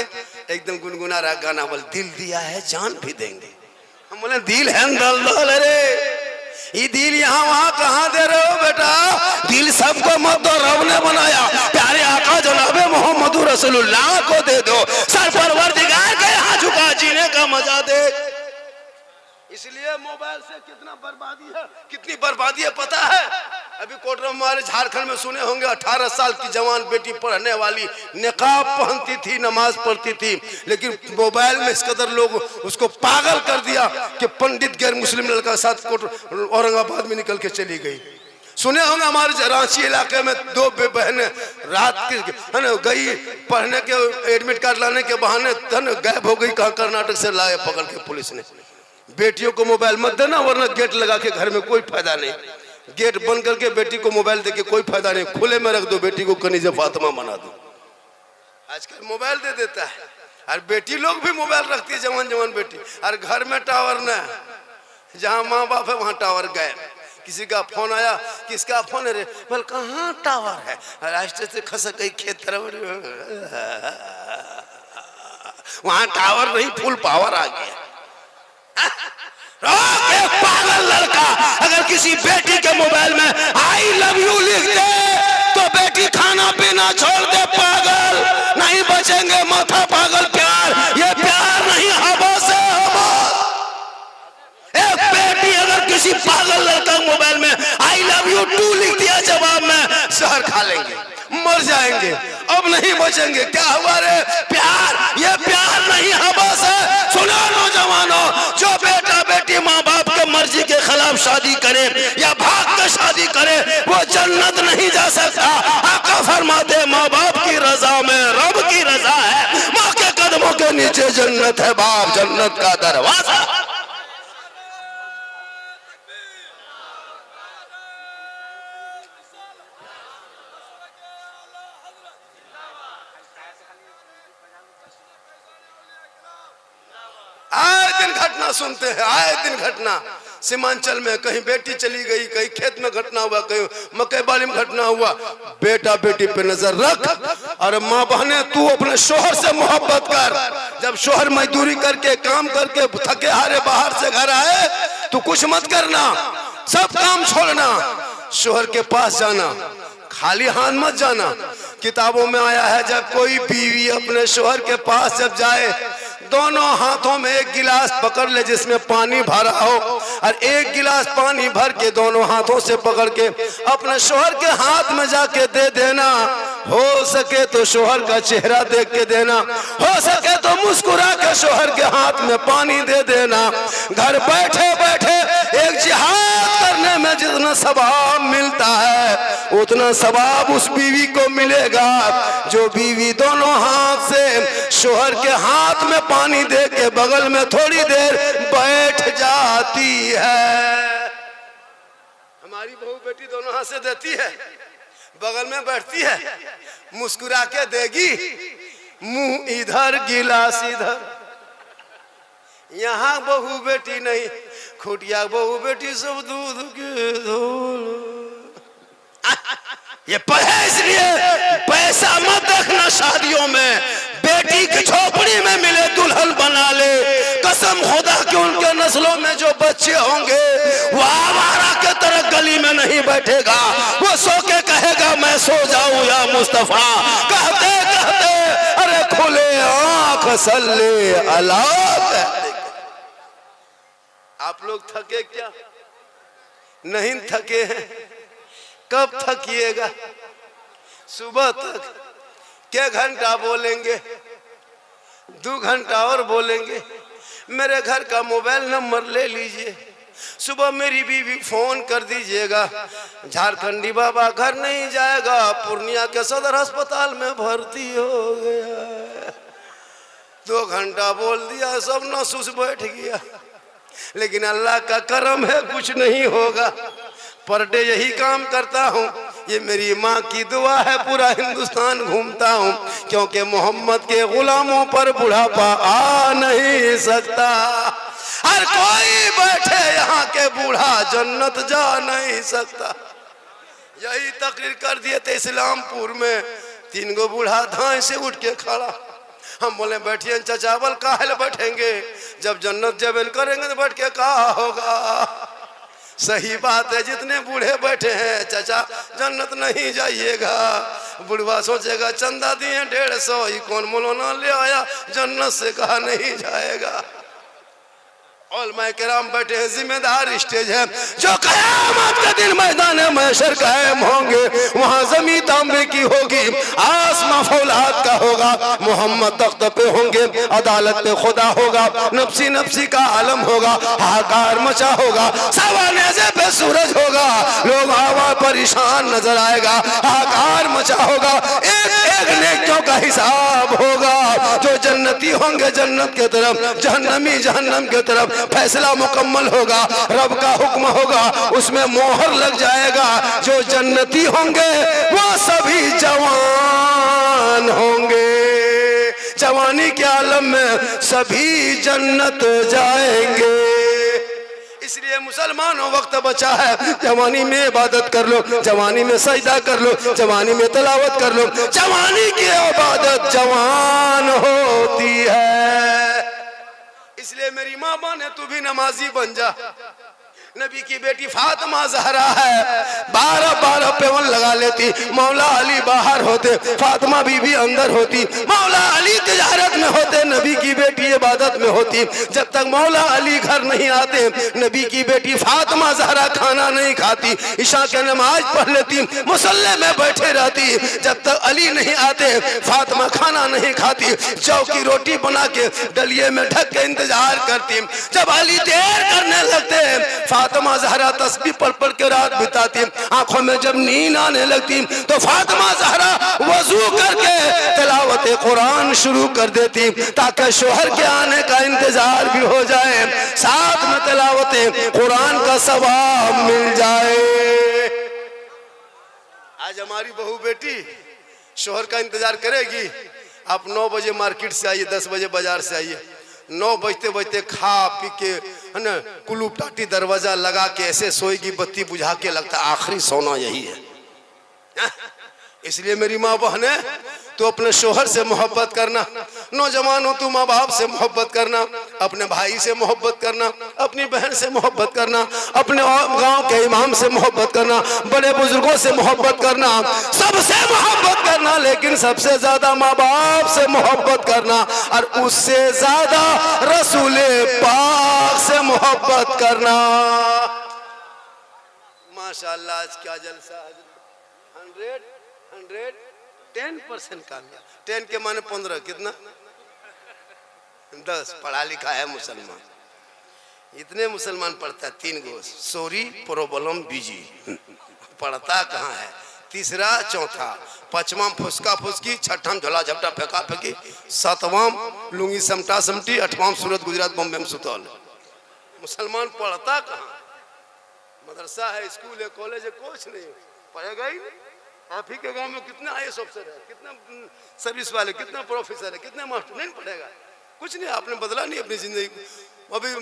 एकदम गुनगुना रहा गाना, बोल दिल दिया है जान भी देंगे। हम बोले दिल है दल दल, अरे ये दिल यहाँ वहाँ कहाँ दे रहे हो बेटा? दिल सबको मत दो, रब ने बनाया, प्यारे आका जनाबे मोहम्मद रसूलुल्लाह को दे दो। सर परवरदिगार के यहाँ झुका, जीने का मजा दे। इसलिए मोबाइल से कितना बर्बादी है, कितनी बर्बादी है पता है। अभी कोटरा में हमारे झारखंड में सुने होंगे 18 साल की जवान बेटी पढ़ने वाली निकाब पहनती थी, नमाज पढ़ती थी, लेकिन मोबाइल में इस कदर लोग उसको पागल कर दिया कि पंडित गैर मुस्लिम लड़का के साथ औरंगाबाद में निकल के चली गई। सुने होंगे हमारे रांची इलाके में 2 बहनें रात की है ना गई पढ़ने के, एडमिट कार्ड लाने के बहाने गायब हो गई। कहाँ कर्नाटक से लाए पकड़ के पुलिस ने। बेटियों को मोबाइल मत देना, वरना गेट लगा के घर में कोई फायदा नहीं। गेट बंद करके बेटी को मोबाइल दे के कोई फायदा नहीं, खुले में रख दो, बेटी को कनीज़े फातिमा बना दो। आजकल मोबाइल दे देता है, और बेटी लोग भी मोबाइल रखती है, जवान जवान बेटी। और घर में टावर न, जहाँ माँ बाप है वहाँ टावर गए। किसी का फोन आया, किसका फोन है रे, बोल कहाँ टावर है, रास्ते से खसक गई खेत तरफ, वहाँ टावर नहीं, फुल पावर आ गया। पागल लड़का अगर किसी बेटी के मोबाइल में आई लव यू लिख दे तो बेटी खाना पीना छोड़ दे। पागल नहीं बचेंगे, माथा पागल। प्यार ये प्यार नहीं, हवा से हवा। एक बेटी अगर किसी पागल लड़का मोबाइल में आई लव यू 2 लिख दिया, जवाब में जहर खा लेंगे, मर जाएंगे, अब नहीं बचेंगे। क्या हुआ रे? प्यार ये प्यार नहीं, हवा से। सुनो नौजवानों, जो बेटा बेटी माँ बाप के मर्जी के खिलाफ शादी करे या भाग के शादी करे, वो जन्नत नहीं जा सकता। आका फरमाते माँ बाप की रजा में रब की रजा है, माँ के कदमों के नीचे जन्नत है, बाप जन्नत का दरवाजा। आए दिन घटना सुनते हैं, आए दिन घटना। सीमांचल में कहीं बेटी चली गई, कहीं खेत में घटना हुआ, कहीं मकई बाड़ी में घटना हुआ। बेटा बेटी पे नजर रख। और माँ बहने, तू अपने शोहर से मोहब्बत कर। जब शोहर मजदूरी करके काम करके थके हारे बाहर से घर आए, तू कुछ मत करना, सब काम छोड़ना, शोहर के पास जाना, खाली हाथ मत जाना। किताबों में आया है, जब कोई बीवी अपने शोहर के पास जब जाए, दोनों हाथों में एक गिलास पकड़ ले जिसमें पानी भरा हो, और एक गिलास पानी भर के दोनों हाथों से पकड़ के अपने शोहर के हाथ में जाके दे देना। हो सके तो शोहर का चेहरा देख के देना, हो सके तो मुस्कुरा के शोहर के हाथ में पानी दे देना। घर बैठे बैठे एक जिहाद करने में जितना सवाब मिलता है, उतना सवाब उस बीवी को मिलेगा जो बीवी दोनों हाथ से शोहर के हाथ में पानी दे के बगल में थोड़ी देर बैठ जाती है। हमारी बहू बेटी दोनों हाथ से देती है, बगल में बैठती है, मुस्कुरा के देगी, मुंह इधर गिलास इधर। यहाँ बहू बेटी नहीं, खुटिया बहू बेटी सब दूध के धोल। ये इसलिए पैसा मत देखना शादियों में, बेटी की झोपड़ी में मिले दुल्हन बना ले। कसम खुदा कि उनके नस्लों में जो बच्चे होंगे वो आवारा के तरह गली में नहीं बैठेगा, वो सो के कहेगा मैं सो जाऊं या मुस्तफा। कहते कहते अरे खुले आंख सल्ले अला। आप लोग थके क्या? नहीं थके हैं? कब थकिएगा? सुबह तक क्या घंटा बोलेंगे, 2 घंटा और बोलेंगे। मेरे घर का मोबाइल नंबर ले लीजिए, सुबह मेरी बीवी फोन कर दीजिएगा। झारखंडी बाबा घर नहीं जाएगा, पूर्णिया के सदर अस्पताल में भर्ती हो गया। 2 घंटा बोल दिया, सब नसूस बैठ गया। लेकिन अल्लाह का करम है, कुछ नहीं होगा। पर डे यही काम करता हूँ, ये मेरी माँ की दुआ है। पूरा हिंदुस्तान घूमता हूँ, क्योंकि मोहम्मद के गुलामों पर बुढ़ापा आ नहीं सकता। हर कोई बैठे यहाँ के बूढ़ा जन्नत जा नहीं सकता। यही तकरीर कर दिए थे इस्लामपुर में, 3 गो बूढ़ा धाए से उठ के खड़ा। हम बोले बैठिए चाचा, बोल काहे बैठेंगे, जब जन्नत जब करेंगे तो बैठ के कहा होगा। सही बात है, जितने बूढ़े बैठे हैं चाचा जन्नत नहीं जाइएगा। बुढ़वा सोचेगा चंदा दिए 150, ये कौन मौलाना ले आया, जन्नत से कहा नहीं जाएगा। उलमाए किराम बैठे हैं, जिम्मेदार स्टेज है। जो क़यामत के दिन मैदान महशर कायम होंगे, वहाँ जमीन तांबे की होगी, आसमां फौलाद का होगा, मोहम्मद तख्त पे होंगे, अदालत पे खुदा होगा, नफ्सी नफ्सी का आलम होगा, हाहाकार मचा होगा, सवानेज़े पे सूरज होगा, लोग हवा परेशान नजर आएगा, हाहाकार मचा होगा, एक एक नेकियों का हिसाब होगा। जो जन्नती होंगे जन्नत के तरफ, जहन्नमी जहन्नम के तरफ, फैसला मुकम्मल होगा, रब का हुक्म होगा, उसमें मोहर लग जाएगा। जो जन्नती होंगे वो सभी जवान होंगे, जवानी के आलम में सभी जन्नत जाएंगे। इसलिए मुसलमानों वक्त बचा है, जवानी में इबादत कर लो, जवानी में सजदा कर लो, जवानी में तलावत कर लो। जवानी की इबादत जवान होती है। इसलिए मेरी माँ माने तू भी नमाजी बन जा। नबी की बेटी फातिमा ज़हरा है, 12-12 पेवन लगा लेती। मौला अली बाहर होते, फातिमा बीबी अंदर होती। मौला अली तिजारत में होते, नबी की बेटी इबादत में होती। जब तक मौला अली घर नहीं आते, नबी की बेटी फातिमा ज़हरा खाना नहीं खाती, इशा के नमाज पढ़ लेती, मुसल्ले में बैठे रहती। जब तक अली नहीं आते, फातिमा खाना नहीं खाती, जौ की रोटी बना के डलिए में ढक के इंतजार करती। जब अली देर करने लगते, फातिमा ज़हरा तस्बीह पढ़ पढ़ के रात बिताती। आंखों में जब नींद आने लगती तो फातिमा ज़हरा वजू करके तिलावत कुरान शुरू कर देती, ताकि शोहर के आने का इंतजार भी हो जाए, साथ में तिलावत कुरान का सवाब मिल जाए। आज हमारी बहू बेटी शोहर का इंतजार करेगी। आप 9 बजे मार्केट से आइए, 10 बजे बाजार से आइए, 9 बजते बजते खा पी के है ना कुलू टाटी दरवाजा लगा के ऐसे सोएगी, बत्ती बुझा के, लगता आखिरी सोना यही है। इसलिए मेरी माँ बहने, तो अपने शोहर से मोहब्बत करना, नौजवान हो तो माँ बाप से मोहब्बत करना, अपने भाई से मोहब्बत करना, अपनी बहन से मोहब्बत करना, अपने गांव के इमाम से मोहब्बत करना, बड़े बुजुर्गों से मोहब्बत करना, सबसे मोहब्बत करना, लेकिन सबसे ज्यादा माँ बाप से मोहब्बत करना, और उससे ज्यादा रसूले पाक से मोहब्बत करना। माशाअल्लाह आज क्या जलसा, 110% कामयाब। 10 के माने 15, कितना 10 पढ़ा लिखा है मुसलमान। इतने मुसलमान पढ़ता है 3 गो, सॉरी प्रॉब्लम बिजी, पढ़ता कहाँ है? तीसरा चौथा, पांचवा फुसका फुसकी, छठम झोला झपटा फेंका फेंकी, सातवां लुंगी समटा समटी, आठवां सूरत गुजरात बॉम्बे में सुतौल। मुसलमान पढ़ता कहाँ? मदरसा है, स्कूल है, कॉलेज है, कुछ नहीं पढ़ेगा ही नहीं। आप ही के गांव में कितना IAS अफसर है, कितना सर्विस वाले, कितना प्रोफेसर है, कितने मास्टर, नहीं पढ़ेगा कुछ नहीं। आपने बदला नहीं अपनी जिंदगी। अभी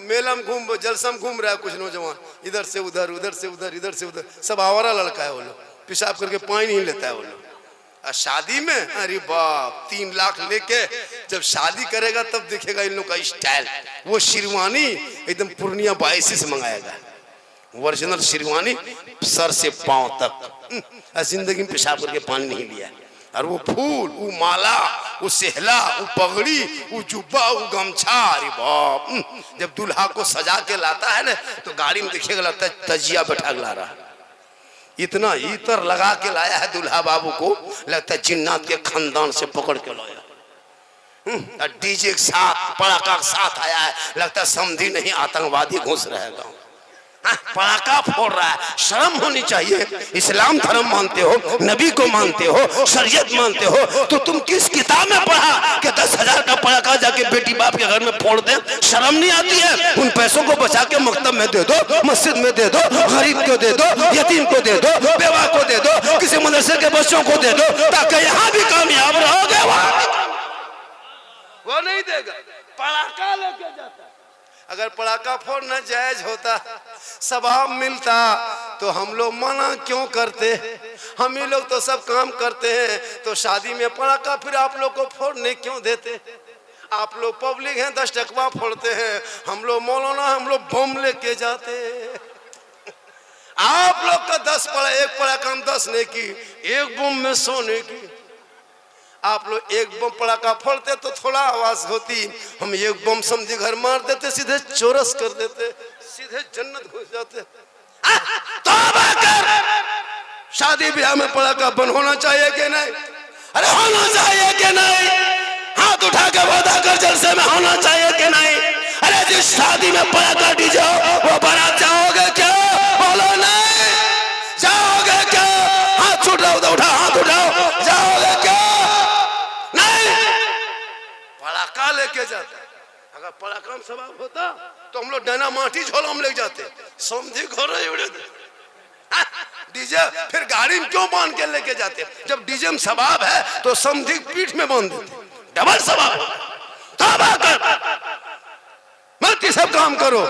मेला में घूम, जलसा में घूम रहा है कुछ नौजवान, इधर से उधर, उधर से उधर, इधर से उधर, सब आवारा लड़का है वो लोग, पेशाब करके पानी नहीं लेता है वो लोग। और शादी में अरे बाप 3 लाख लेके जब शादी करेगा तब दिखेगा इन लोग का स्टाइल। वो शेरवानी एकदम पूर्णिया 82 से मंगाएगा, ओरिजिनल शेरवानी सर से पांव तक, जिंदगी में पेशाब करके पानी नहीं लिया। और वो फूल, वो माला, वो सेहला, वो पगड़ी, वो जुब्बा, वो गमछा, अरे बाप, जब दूल्हा को सजा के लाता है ना तो गाड़ी में दिखेगा लगता है तजिया बैठा ला रहा। इतना इतर लगा के लाया है दूल्हा बाबू को, लगता है जिन्नात के खानदान से पकड़ के लाया। डीजे के साथ, पड़ाका के साथ आया है, लगता है समझी नहीं आतंकवादी घुस रहेगा। पड़ाका फोड़ रहा है, शर्म होनी चाहिए। इस्लाम धर्म मानते हो, नबी को मानते हो, शरीयत मानते हो, तो तुम किस किताब में पढ़ा कि 10,000 का पड़ाका जाके बेटी बाप के घर में फोड़ दे? शर्म नहीं आती है? उन पैसों को बचा के मकतब में दे दो, मस्जिद में दे दो, गरीब को दे दो, यतीम को दे दो, बेवा को दे दो, किसी मदरसे के बच्चों को दे दो, ताकि यहाँ भी कामयाब रहोगे, वहां वो नहीं देगा। पड़ाका लेके जाता। अगर पड़ाका फोड़ना जायज होता, सवाब मिलता, तो हम लोग मना क्यों करते? हम ही लोग तो सब काम करते हैं, तो शादी में पड़ाका फिर आप लोग को फोड़ने क्यों देते? आप लोग पब्लिक हैं, 10 टकवा फोड़ते हैं, हम लोग मौलाना, हम लोग बम लेके जाते। आप लोग का 10 पड़ा, एक पड़ाका हम 10 ने की, एक बम में 100 ने की। आप लोग एक बम पड़ाका फोड़ते तो थोड़ा आवाज होती, हम एक बम समझे घर मार देते, सीधे चोरस कर देते, सीधे जन्नत घुस जाते। तौबा कर। शादी ब्याह में पड़ाका बंद होना चाहिए कि नहीं? अरे होना चाहिए कि नहीं? हाथ उठा के वादा कर, जलसे में होना चाहिए कि नहीं? अरे जिस शादी में पड़ाका डीजे हो वो बारात जाओगे क्या? बोलो नहीं। जाओगे क्या? हाथ छूट रहा उठा, हाथ उठाओ, जाओगे क्या? नहीं। पड़ाका लेके जाते, अगर पड़ाका में सवाब होता तो हम लोग डना माटी झोला में ले जाते, समझी घोड़े उड़े डीजे। फिर गाड़ी में क्यों बांध के लेके जाते? जब डीजे में सवाब है तो समझी पीठ में बांध देते, डबल सवाब। तौबा कर, मत सब काम करो,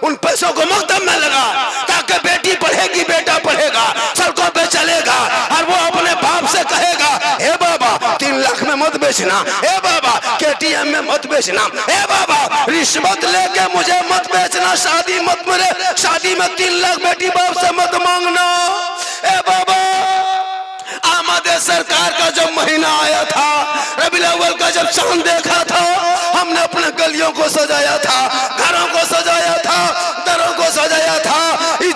उन पैसों को मकदम में लगा ताकि बेटी पढ़ेगी, बेटा पढ़ेगा, सड़कों पे चलेगा और वो अपने बाप से कहेगा, हे बाबा 3 लाख में मत बेचना, हे बाबा KTM में मत बेचना, हे बाबा रिश्वत लेके मुझे मत बेचना, शादी मत, मेरे शादी में 3 लाख बेटी बाप से मत मांगना। हे बाबा आमद सरकार का जब महीना आया था, रबीउल अव्वल का जब चांद देखा था, हमने अपने गलियों को सजाया था, घरों को सजाया था, दरों को सजाया था,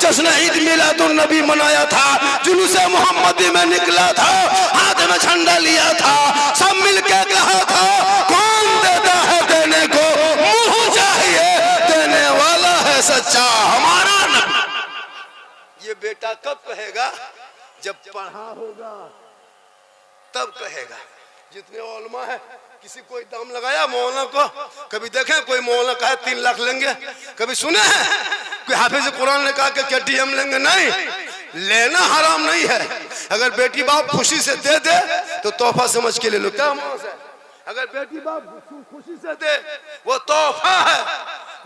जश्न ईद मिलादुन नबी मनाया था, जुलूसे मोहम्मदी में निकला था, हाथ में झंडा लिया था, सब मिलके कहा था कौन देता है देने को, मुंह चाहिए देने वाला है सच्चा हमारा नबी। ये बेटा कब कहेगा? जब पढ़ा होगा तब कहेगा। जितने उलमा है, किसी कोई दाम लगाया मौलाना को? कभी देखे कोई मौलाना कहा 3 लाख लेंगे? कभी सुने हैं कोई हाफिज कुरान ने कहा कि KTM लेंगे? नहीं, लेना हराम नहीं है। अगर बेटी बाप खुशी से दे दे तो तोहफा समझ के ले लो, क्या मौज है? अगर बेटी बाप खुशी से दे वो तोहफा है,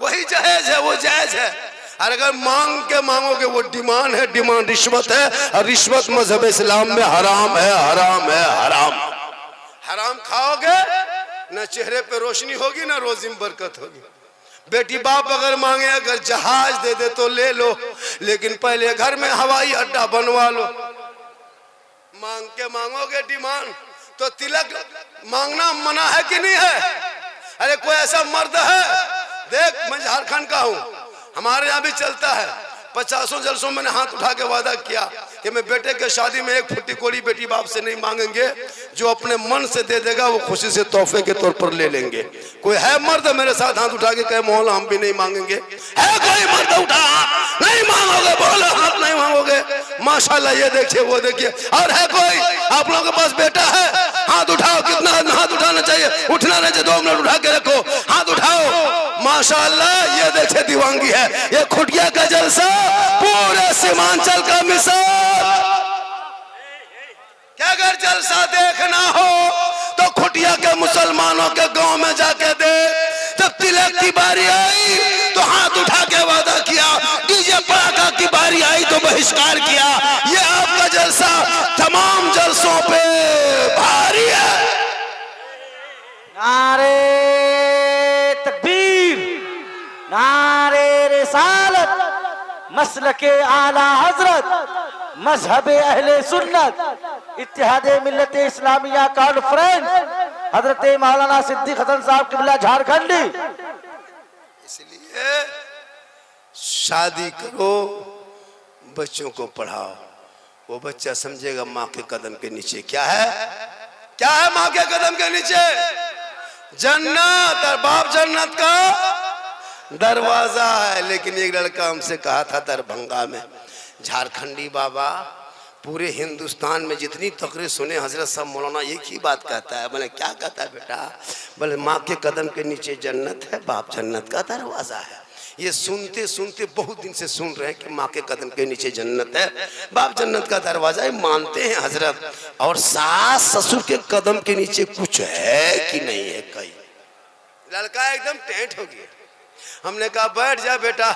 वही जायज है, वो जायज है। और अगर मांग के मांगोगे वो डिमांड है, डिमांड रिश्वत है, और रिश्वत मजहब इस्लाम में हराम है, हराम है, हराम। हराम खाओगे ना चेहरे पे रोशनी होगी ना रोजी में बरकत होगी। बेटी बाप अगर मांगे, अगर जहाज दे दे तो ले लो, लेकिन पहले घर में हवाई अड्डा बनवा लो। मांग के मांगोगे डिमांड तो तिलक मांगना मना है कि नहीं है? अरे कोई ऐसा मर्द है, देख मैं झारखंड का हूँ, हमारे यहाँ भी चलता है, 50 जलसों मैंने हाथ उठा के वादा किया कि मैं बेटे के शादी में 1 फुट्टी कोड़ी बेटी बाप से नहीं मांगेंगे, जो अपने मन से दे देगा वो खुशी से तोहफे के तौर पर ले लेंगे। कोई है मर्द मेरे साथ हाथ उठा के कहे मौला हम भी नहीं मांगेंगे? है कोई मर्द? उठा, नहीं मांगोगे, बोलो हाथ नहीं मांगोगे। माशाल्लाह, ये देखिए वो देखिए। और है कोई आप लोगों के पास बेटा है? हाथ उठाओ। कितना हाथ उठाना चाहिए? उठना नहीं चाहिए, 2 मिनट उठा के रखो, हाथ उठाओ। माशाल्लाह, ये देखिए दीवानगी है, ये खुटिया का जलसा पूरे सीमांचल का मिसाल। क्या अगर जलसा देखना हो तो खुटिया के मुसलमानों के गांव में जाके दे। जब तिलक की बारी आई तो हाथ उठा के वादा किया, डीजे पड़ाका की बारी आई तो बहिष्कार किया। ये आपका जलसा तमाम जलसों पे भारी है। नारे तकबीर, नारे रिसालत, मसलके आला हजरत, मजहबे अहले सुन्नत, इत्तेहादे मिल्लत इस्लामिया कॉन्फ्रेंस, हजरत मौलाना सिद्दीक हसन साहब किबला झारखंडी। इसलिए शादी करो, बच्चों को पढ़ाओ, वो बच्चा समझेगा माँ के कदम के नीचे क्या है। क्या है माँ के कदम के नीचे? जन्नत। और बाप जन्नत का दरवाजा है। लेकिन एक लड़का हमसे कहा था दरभंगा में, झारखंडी बाबा पूरे हिंदुस्तान में जितनी तकरीर सुने हजरत साहब मौलाना एक ही बात कहता है। बोले क्या कहता है बेटा? बोले माँ के कदम के नीचे जन्नत है, बाप जन्नत का दरवाजा है। ये सुनते सुनते बहुत दिन से सुन रहे हैं कि माँ के कदम के नीचे जन्नत है, बाप जन्नत का दरवाजा है, मानते हैं हजरत। और सास ससुर के कदम के नीचे कुछ है कि नहीं है? कहीं लड़का एकदम टेंट हो गया। हमने कहा बैठ जा बेटा,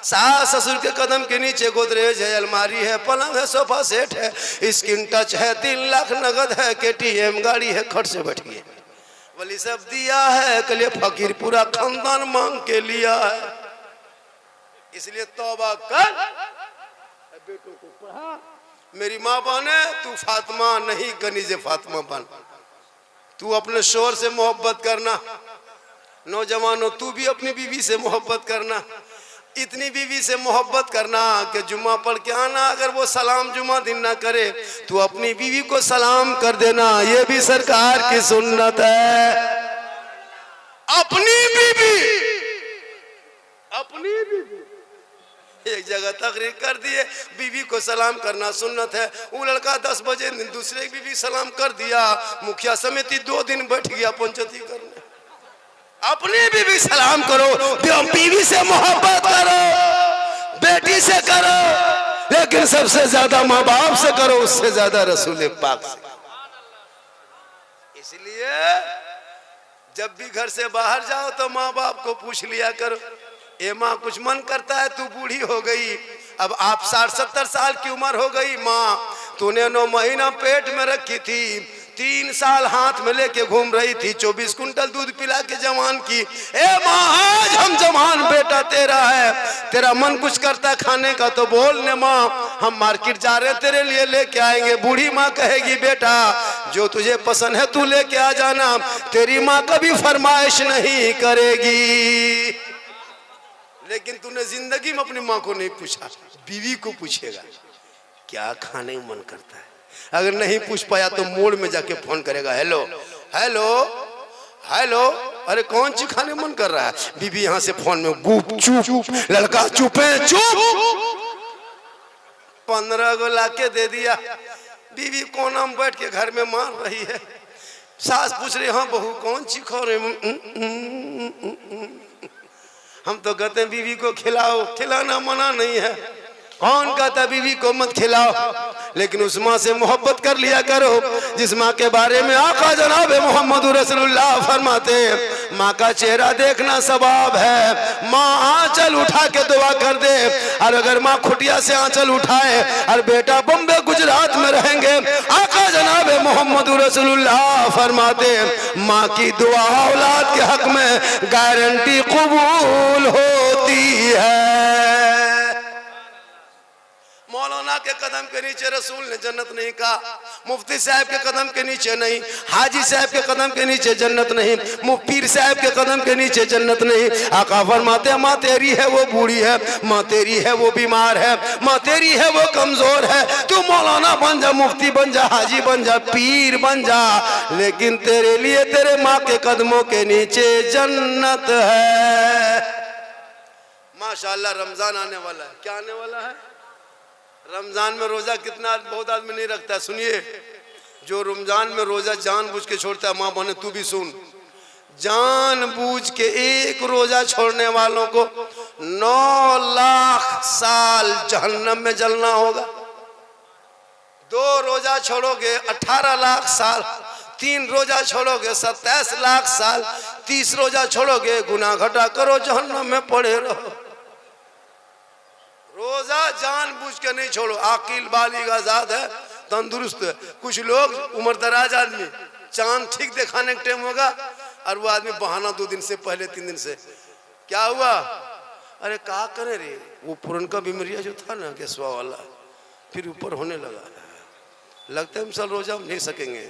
सास ससुर के कदम के नीचे गोदरेज है, अलमारी है, पलंग है, सोफा सेट है, स्किन टच है, 3 लाख नगद है, KTM गाड़ी है, खट से बैठ गए। बोली सब दिया है, कल फकीर पूरा खानदान मांग के लिया है। इसलिए तौबा कर, बेटों को पढ़ा। मेरी माँ बने तू फातिमा नहीं, कनीजे फातिमा बन। तू अपने शोहर से मोहब्बत करना, नौजवानों तू भी अपनी बीवी से मोहब्बत करना। इतनी बीवी से मोहब्बत करना कि जुम्मा पढ़ के आना, अगर वो सलाम जुम्मा दिन ना करे तू अपनी बीवी को सलाम कर देना। ये भी सरकार की सुन्नत है। अपनी बीवी एक जगह तकरीर कर दिए, बीवी को सलाम करना सुन्नत है। वो लड़का 10 बजे दूसरे की बीवी सलाम कर दिया, मुखिया समिति 2 दिन बैठ गया पंचायती करने। अपनी बीवी सलाम करो, बीवी से मोहब्बत करो, बेटी से करो, लेकिन सबसे ज्यादा माँ बाप से करो, उससे ज्यादा रसूल पाक से। इसलिए जब भी घर से बाहर जाओ तो माँ बाप को पूछ लिया करो, ए माँ कुछ मन करता है, तू बूढ़ी हो गई, अब आप 60-70 साल की उम्र हो गई, माँ तूने 9 महीना पेट में रखी थी, 3 साल हाथ में लेके घूम रही थी, 24 कुंटल दूध पिला के जवान की। ए माँ आज हम जवान बेटा तेरा है, तेरा मन कुछ करता है खाने का तो बोल ने माँ, हम मार्केट जा रहे हैं तेरे लिए लेके आएंगे। बूढ़ी माँ कहेगी बेटा जो तुझे पसंद है तू लेके आ जाना, तेरी माँ कभी फरमाइश नहीं करेगी। लेकिन तूने जिंदगी में अपनी माँ को नहीं पूछा, बीवी को पूछेगा क्या खाने में मन करता है। अगर नहीं पूछ पाया तो मोड़ में जाके फोन करेगा, हेलो हेलो हेलो, अरे कौन चीज खाने मन कर रहा है। बीवी यहाँ से फोन में गुप चुप, लड़का चुपे चुप। 15 को लाके दे दिया, बीवी कोना में बैठ के घर में मार रही है। सास पूछ रही हाँ बहू कौन चीज खा रहे। हम तो कहते हैं बीवी को खिलाओ, खिलाना मना नहीं है, कौन कहता बीवी को मत खिलाओ, लेकिन उस माँ से मोहब्बत कर लिया करो जिस माँ के बारे में आका जनाब मोहम्मद रसूलुल्लाह फरमाते माँ का चेहरा देखना सवाब है। माँ आंचल उठा के दुआ कर दे, और अगर माँ खुटिया से आंचल उठाए और बेटा बम्बे गुजरात में रहेंगे, आका जनाब मोहम्मद रसूलुल्लाह फरमाते माँ की दुआ औलाद के हक में गारंटी कबूल होती है। मौलाना के कदम के नीचे रसूल ने जन्नत नहीं कहा, मुफ्ती साहब के कदम के नीचे नहीं, हाजी साहब के कदम के नीचे जन्नत नहीं, पीर साहब के कदम के नीचे जन्नत नहीं। आका फरमाते माँ तेरी है वो बूढ़ी है, माँ तेरी है वो बीमार है, माँ तेरी है वो कमजोर है, तू मौलाना बन जा, मुफ्ती बन जा, हाजी बन जा, पीर बन जा, लेकिन तेरे लिए तेरे माँ के कदमों के नीचे जन्नत है। माशाअल्लाह रमजान आने वाला है। क्या आने वाला है? रमजान में रोजा कितना बहुत आदमी नहीं रखता। सुनिए, जो रमजान में रोजा जानबूझ के छोड़ता है, माँ बहने तू भी सुन, जानबूझ के एक रोजा छोड़ने वालों को 9 लाख साल जहन्नम में जलना होगा। 2 रोजा छोड़ोगे 18 लाख साल, 3 रोजा छोड़ोगे 27 लाख साल, 30 रोजा छोड़ोगे गुनाह घटा करो जहन्नम में पड़े रहो। रोजा जानबूझ के नहीं छोड़ो। आकिल बालिग आजाद है, तंदुरुस्त है। कुछ लोग उम्र दराज आदमी, चांद ठीक दिखाने का टाइम होगा और वो आदमी बहाना 2 दिन से पहले 3 दिन से क्या हुआ, अरे क्या करे रे, वो पुरनका बीमारिया जो था ना गैसवा वाला फिर ऊपर होने लगा, लगता है हम साल रोजा नहीं सकेंगे।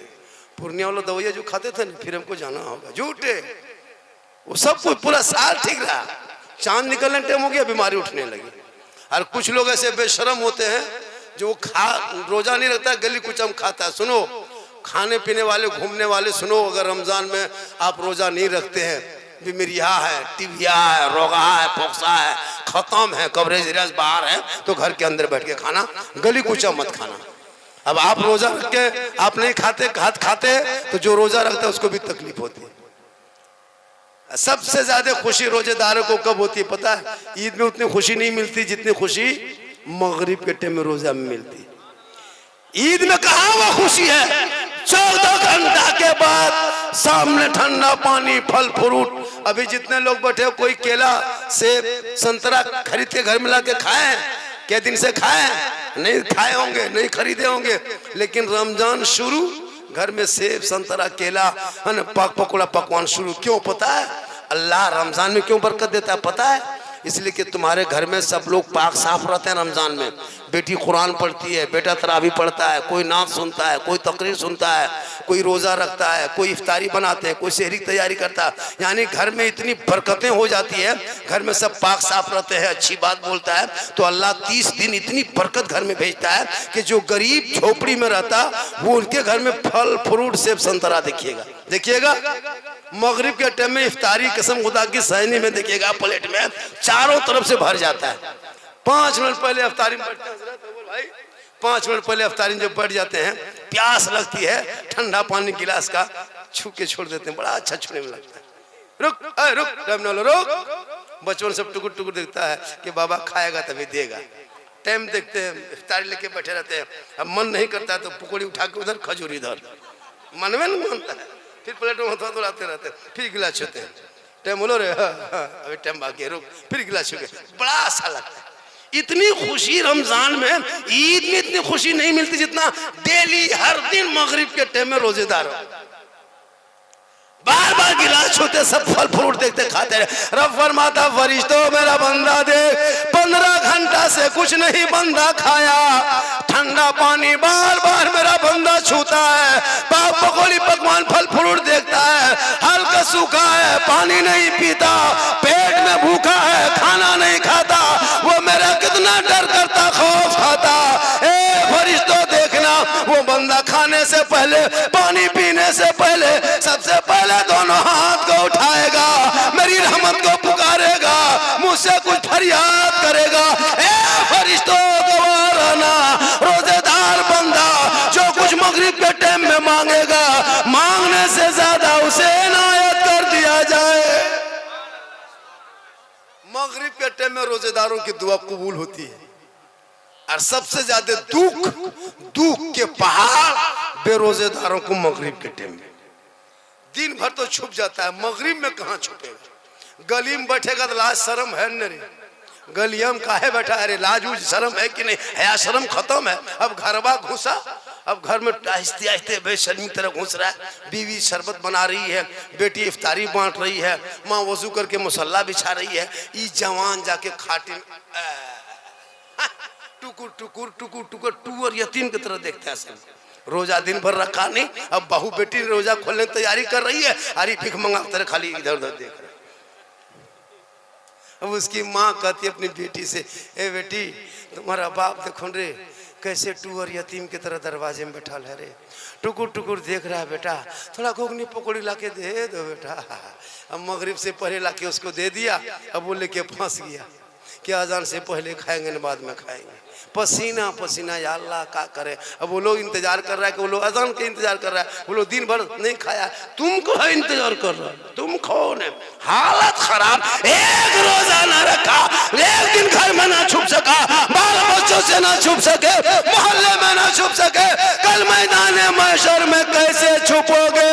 पूर्णिया वाला दवाइयाँ जो खाते थे ना फिर हमको जाना होगा, झूठे। वो सब कुछ पूरा साल ठीक रहा, चांद निकलने टाइम हो गया बीमारी उठने लगी। और कुछ लोग ऐसे बेशरम होते हैं जो रोजा नहीं रखता, गली कुचम खाता है। सुनो, खाने पीने वाले घूमने वाले सुनो, अगर रमजान में आप रोजा नहीं रखते हैं, बीमारिया है, टीबिया है, रोगा है, फोक्सा है, खत्म है, कवरेज इराज बाहर है, तो घर के अंदर बैठ के खाना, गली कुचम मत खाना। अब आप रोजा रख के आप नहीं खाते तो जो रोजा रखता है उसको भी तकलीफ होती है। सबसे ज्यादा खुशी रोजेदारों को कब होती है पता है? ईद में उतनी खुशी नहीं मिलती जितनी खुशी मगरिब के टाइम में रोजा में मिलती। ईद में कहाँ वो खुशी है? 14 घंटा के बाद सामने ठंडा पानी, फल फ्रूट। अभी जितने लोग बैठे हो, कोई केला सेब संतरा खरीद के घर में ला के खाए? क्या दिन से खाए? नहीं खाए होंगे, नहीं खरीदे होंगे, लेकिन रमजान शुरू घर में सेब संतरा केला पकौड़ा पकवान शुरू। क्यों पता है? अल्लाह रमजान में क्यों बरकत देता है पता है? इसलिए कि तुम्हारे घर में सब लोग पाक साफ रहते हैं रमजान में। बेटी कुरान पढ़ती है, बेटा तरावी पढ़ता है, कोई नात सुनता है, कोई तकरीर सुनता है, कोई रोज़ा रखता है, कोई इफ्तारी बनाते हैं, कोई शहरी तैयारी करता है, यानी घर में इतनी बरकतें हो जाती है, घर में सब पाक साफ रहते हैं, अच्छी बात बोलता है, तो अल्लाह 30 दिन इतनी बरकत घर में भेजता है कि जो गरीब झोपड़ी में रहता वो उनके घर में फल फ्रूट सेब संतरा देखिएगा। देखिएगा मगरिब के टाइम में इफ्तारी कसम खुदा की सहनी में देखिएगा प्लेट में चारों तरफ से भर जाता है। 5 मिनट पहले इफ्तारी में बैठते हैं भाई, 5 मिनट पहले इफ्तारी जब बैठ जाते हैं, प्यास लगती है, ठंडा पानी गिलास का छू के छोड़ देते हैं, बड़ा अच्छा छूने में लगता है। रुक टाइम ना लो, रुक। बचपन सब टुकुर टुकुर देखता है कि बाबा खाएगा तभी देगा। टाइम देखते हैं, इफ्तारी लेके बैठे रहते हैं, अब मन नहीं करता तो पकौड़ी उठा के उधर, खजूर इधर, मन में नहीं मानता है, फिर प्लेट में हाथ धुलाते रहते हैं, फिर गिलास छूते हैं। टाइम बोलो रे, अभी टाइम बाकी है, रुक, फिर गिलास छू के, बड़ा अच्छा लगता है। इतनी खुशी रमजान में, ईद में इतनी खुशी नहीं मिलती जितना डेली हर दिन मगरिब के टाइम में रोजेदार हो, बार बार गिलास छूते, सब फल फ्रूट देखते खाते रहे। रब फरमाता फरिश्तों मेरा बंदा देख 15 घंटा से कुछ नहीं बंदा खाया, ठंडा पानी बार बार मेरा बंदा छूता है, पाप पकौड़ी पकवान फल फ्रूट देखता है, हल्का सूखा है, पानी नहीं पीता, पेट में भूखा है, खाना नहीं खाता, वो मेरा कितना डर करता, खौफ खाता। ए फरिश्तों देखना, वो बंदा खाने से पहले, पानी पीने से पहले, सबसे पहले दोनों हाथ को उठाएगा, मेरी रहमत को पुकारेगा, मुझसे कुछ फरियाद करेगा। ए फरिश्तों गवाह रहना, रोजेदार बंदा जो कुछ मगरिब के टाइम में मांगेगा, मांगने से ज्यादा उसे इनायत कर दिया जाए। मगरिब के टाइम में रोजेदारों की दुआ कबूल होती है, और सबसे ज्यादा दुख के पहाड़ बेरोजेदारों को मगरिब के टाइम में। दिन भर तो छुप जाता है, मगरिब में कहाँ छुपेगा? गली में बैठेगा तो लाज शर्म है न रे, गलिया में काहे बैठा है रे, लाज उज शर्म है कि नहीं? हया शर्म खत्म है। अब घरवा घुसा, अब घर में आहिस्ते आहिस्ते बेशर्मी तरह घुस रहा है। बीवी शरबत बना रही है, बेटी इफ्तारी बांट रही है, माँ वजू करके मुसल्ला बिछा रही है, ये जवान जाके खाटी टुकुर टुकुर टुकुर टुकुर टूर यतीम की तरह देखते हैं सब। रोजा दिन भर रखा नहीं, अब बहू बेटी रोजा खोलने की तैयारी कर रही है, अरे भीख मंगा तरह खाली इधर उधर देख रहे। अब उसकी माँ कहती है अपनी बेटी से, ए बेटी तुम्हारा बाप देखो रे कैसे टूर यतीम की तरह दरवाजे में बैठा है रे, टुकुर टुकुर देख रहा है बेटा, थोड़ा घुगनी पकौड़ी लाके दे दो बेटा। अब मगरिब से पहले लाके उसको दे दिया, अब वो लेके फंस गया कि अजान से पहले खाएंगे न बाद में खाएंगे। पसीना पसीना, या अल्लाह क्या करे। अब वो लोग इंतजार कर रहा है कि वो लोग अजान के इंतजार कर रहा है, वो लोग दिन भर नहीं खाया, तुमको है इंतजार कर रहा है, तुम खाओ ने। हालत खराब, एक रोजा ना रखा, एक दिन घर में ना छुप सका, बाल बच्चों से ना छुप सके, मोहल्ले में ना छुप सके, कल मैदान महशर में कैसे छुपोगे?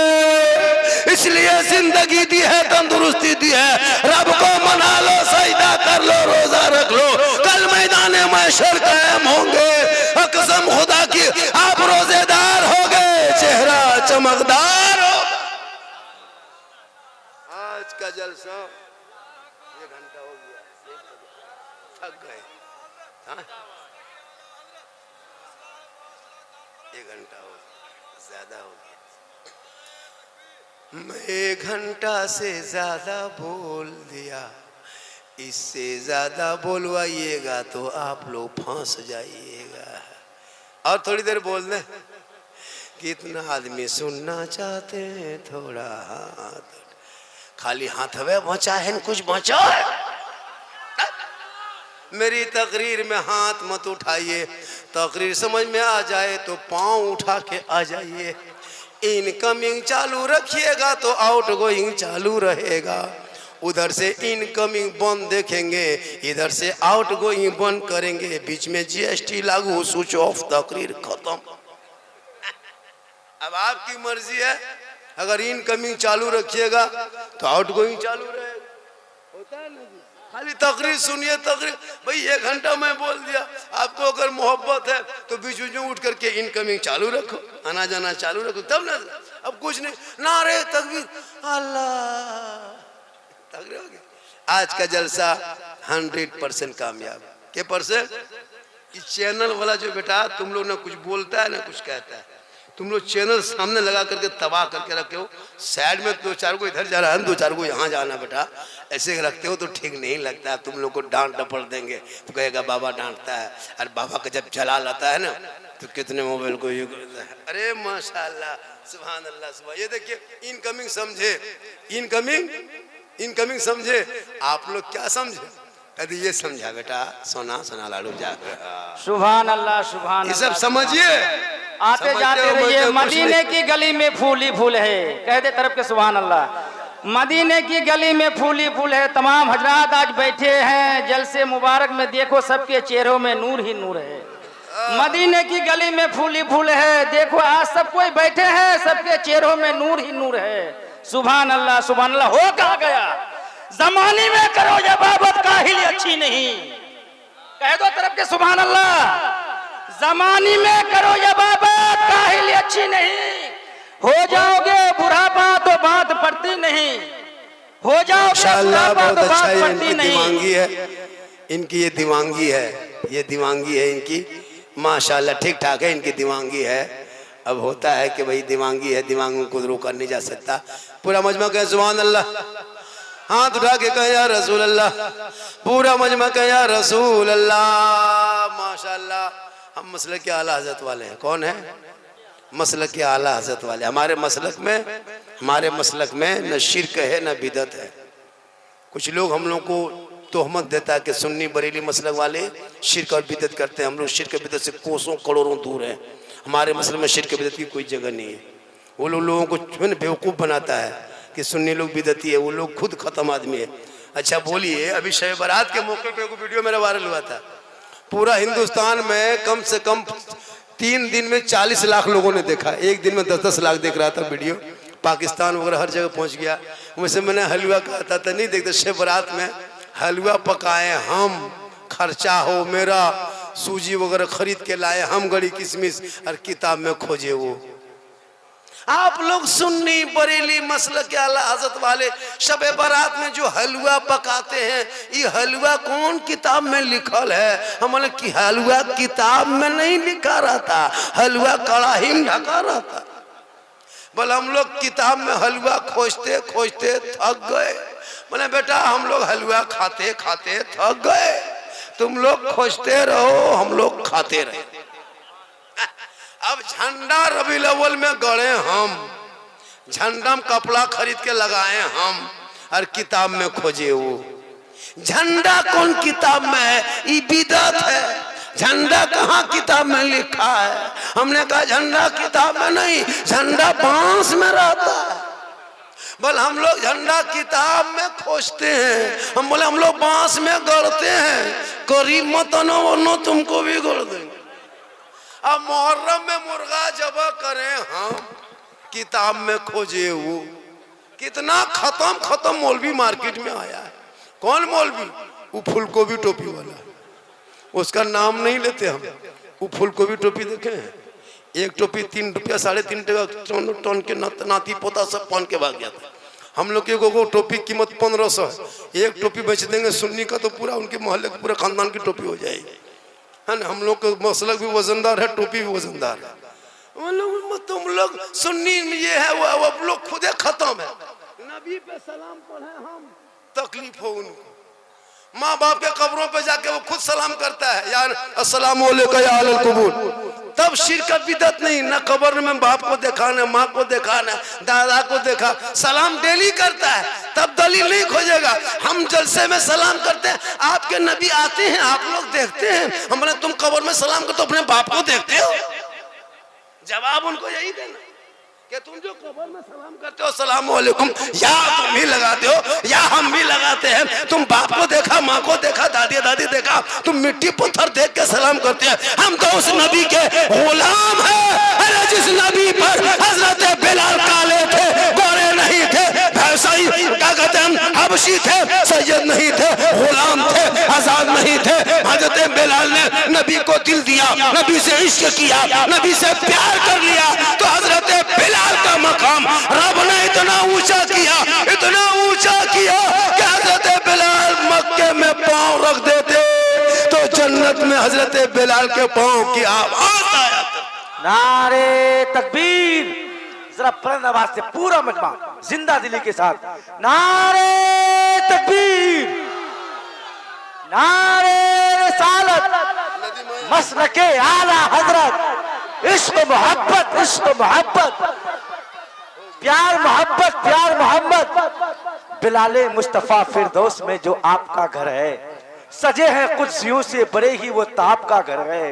इसलिए जिंदगी दी है, तंदुरुस्ती दी है, रब को मना लो, सजदा कर लो, रोजा रख लो, कल मैदान महशर कायम होंगे। कसम खुदा की आप रोजेदार हो गए, चेहरा चमकदार हो। आज का जलसा 1 घंटा हो गया, थक गए, 1 घंटा हो ज्यादा हो गया। मैं 1 घंटा से ज्यादा बोल दिया, इससे ज्यादा बोलवाइएगा तो आप लोग फंस जाइएगा। और थोड़ी देर बोल दे, कितना आदमी सुनना चाहते हैं, थोड़ा हाथ, खाली हाथ हवे बचा है, कुछ बचा है। मेरी तकरीर में हाथ मत उठाइए, तकरीर समझ में आ जाए तो पांव उठा के आ जाइए। इनकमिंग चालू रखिएगा तो आउटगोइंग चालू रहेगा। उधर से इनकमिंग बंद देखेंगे, इधर से आउटगोइंग बंद करेंगे, बीच में जीएसटी लागू, स्विच ऑफ, तकरीर खत्म। अब आपकी मर्जी है, अगर इनकमिंग चालू रखिएगा तो आउटगोइंग चालू रहेगा, होता है ना। खाली तकरीर सुनिए, तकरीर भाई 1 घंटा मैं बोल दिया। आपको अगर मोहब्बत है तो बीच बीच में उठ करके इनकमिंग चालू रखो, आना जाना चालू रखो, तब ना। अब कुछ नहीं, नारे तकबीर, अल्लाह, तकरीर हो गया। आज का जलसा 100% कामयाब। के परसेंट? इस चैनल वाला जो बेटा तुम लोग ना कुछ बोलता है ना कुछ कहता है, तुम लोग चैनल सामने लगा करके तबाह करके रखे हो, साइड में 2-4 को इधर जा रहा है, 2-4 को यहाँ जाना बेटा, ऐसे रखते हो तो ठीक नहीं लगता। तुम लोग को डांट डपट देंगे तो कहेगा बाबा डांटता है। अरे बाबा का जब चला लाता है ना तो कितने मोबाइल को ये करता है। अरे माशाल्लाह, सुभान अल्लाह, सुभान। ये देखिए इनकमिंग समझे, इनकमिंग समझे। आप लोग क्या समझे? कभी ये समझा बेटा, सोना सोना लाडू जाकर सुभान अल्लाह, सुभान ये सब समझिए, आते जाते रहिए। मदीने की गली में फूल ही फूल है, कह दे तरफ के सुभान अल्लाह। मदीने की गली में फूल ही फूल है। तमाम हजरात आज बैठे हैं जलसे मुबारक में, देखो सबके चेहरों में नूर ही नूर है। मदीने की गली में फूल ही फूल है, देखो आज सब कोई बैठे हैं, सबके चेहरों में नूर ही नूर है। सुभान अल्लाह, सुभान अल्लाह। हो कहा गया जमाने में करो जबाबत काहिल अच्छी नहीं, कह दो तरफ के सुभान अल्लाह। जमानी में करो जबाबत काहिल अच्छी नहीं, हो जाओगे बुढ़ापा तो बात पड़ती नहीं, हो जाओगे बुढ़ापा तो बात पड़ती नहीं। दिमागी है इनकी, ये दिमागी है, ये दिमागी है इनकी, माशाल्लाह ठीक ठाक है इनकी दिमागी है। अब होता है कि भाई दिमागी है, दिमाग को रोका नहीं जा सकता। पूरा मजमा कहे सुभान अल्लाह, हाथ उठा के कहे या रसूल अल्लाह, पूरा मजमा कहे या रसूल अल्लाह। माशाल्लाह, हम मसलक के आला हजरत वाले हैं। कौन है? मसलक के आला हजरत वाले। हमारे मसलक में न शिरक है न बिदत है। कुछ लोग हम लोग को तोहमत देता है कि सुन्नी बरेली मसलक वाले शिरक और बिदत करते हैं। हम लोग शिरक बिदत से कोसों करोड़ों दूर हैं। हमारे मसले में शिरक बिदत की कोई जगह नहीं है। वो लोगों को बेवकूफ़ बनाता है कि सुन्नी लोग बिदती है, वो लोग खुद खत्म आदमी है। अच्छा बोलिए, अभी शब बारात के मौके पे एक वीडियो मेरा वायरल हुआ था। पूरा हिंदुस्तान में कम से कम 3 दिन में 40 लाख लोगों ने देखा, एक दिन में 10-10 लाख देख रहा था वीडियो। पाकिस्तान वगैरह हर जगह पहुंच गया। वैसे मैंने हलवा कहा था नहीं देखते, शब बारात में हलवा पकाए हम, खर्चा हो मेरा, सूजी वगैरह खरीद के लाए हम, गड़ी किशमिश, और किताब में खोजे वो। आप लोग सुन्नी बरेली मसलक के आला हजरत वाले शब बारात में जो हलवा पकाते हैं, ये हलवा कौन किताब में लिखल है? हमने कि हलवा किताब में नहीं लिखा रहता, हलवा कड़ाही में ढका रहता। बोले हम लोग किताब में हलवा खोजते खोजते थक गए। बोले बेटा हम लोग हलवा खाते खाते थक गए, तुम लोग खोजते रहो, हम लोग खाते रहे। अब झंडा रबीउल अव्वल में गड़े हम, झंडा में कपड़ा खरीद के लगाए हम, और किताब में खोजे वो। झंडा कौन किताब में है? ये बिदअत है। झंडा कहाँ किताब में लिखा है? हमने कहा झंडा किताब में नहीं, झंडा बांस में रहता है। बोल हम लोग झंडा किताब में खोजते हैं। हम बोले हम लोग बांस में गड़ते हैं, करीब मत नो तुमको भी गड़ देंगे। अब मुहर्रम में मुर्गा जबा करें हम, किताब में खोजे वो। कितना खत्म मौलवी मार्केट में आया है। कौन मौलवी? वो फुलकोबी टोपी वाला, उसका नाम नहीं लेते हम। वो फुलकोबी टोपी देखे हैं, एक टोपी 3 रुपया 3.5 टका टन के नाती पोता सब पहन के भाग गया था। हम लोग की टोपी कीमत 1500 है। एक टोपी बेच देंगे सुन्नी का तो पूरा उनके मोहल्ले के पूरे खानदान की टोपी हो जाएगी, है ना। हम लोग का मसलक भी वजनदार है, टोपी भी वजनदार है। तुम लोग सुन्नी में ये है, वो लोग खुद खत्म है। नबी पे सलाम पढ़े हम, तकलीफ हो उनको। माँ बाप के कब्रों पे जाके वो खुद सलाम करता है, यार अस्सलाम वालेकुम या अहलल कुबूर। तब शिरक बिदअत नहीं, ना कब्र में बाप को देखा, ना माँ को देखा, ना दादा को देखा। सलाम डेली करता है, तब दलील नहीं खोजेगा। हम जलसे में सलाम करते हैं, आपके नबी आते हैं, आप लोग देखते हैं। हमने तुम कब्र में सलाम करते हो, अपने बाप को देखते हो? जवाब उनको यही देना कि तुम जो कब्र में सलाम करते हो सलाम वालेकुम, या तुम भी लगाते हो या हम भी लगाते हैं। तुम बाप को देखा, माँ को देखा, दादी दादी देखा, तुम मिट्टी पत्थर देख के सलाम करते हैं। हम तो उस नबी के गुलाम हैं। अरे जिस नबी पर हजरत बिलाल काले थे, गोरे नहीं थे, क्या कहते हैं हबशी थे, सैयद नहीं थे, गुलाम थे, आजाद नहीं थे। हजरत बिलाल ने नबी को दिल दिया, नबी से इश्क किया, नबी से प्यार कर लिया। तो हजरत बिलाल का मकाम रब ने इतना ऊंचा किया, इतना ऊंचा किया कि हजरत बिलाल मक्के में पांव रख देते तो जन्नत में हजरत बिलाल के पांव की आवाज आया। नारे तकबीर। जरा बुलंद आवाज से पूरा मजमा जिंदा दिली के साथ नारे तकबीर, नारे रिसालत, मसलके आला हजरत, इश्क मोहब्बत, इश्क मोहब्बत, प्यार मोहब्बत, प्यार मोहब्बत। बिलाले मुस्तफा फिरदौस में जो आपका घर है, सजे हैं कुर्सियों से बड़े ही वो ताप का घर है।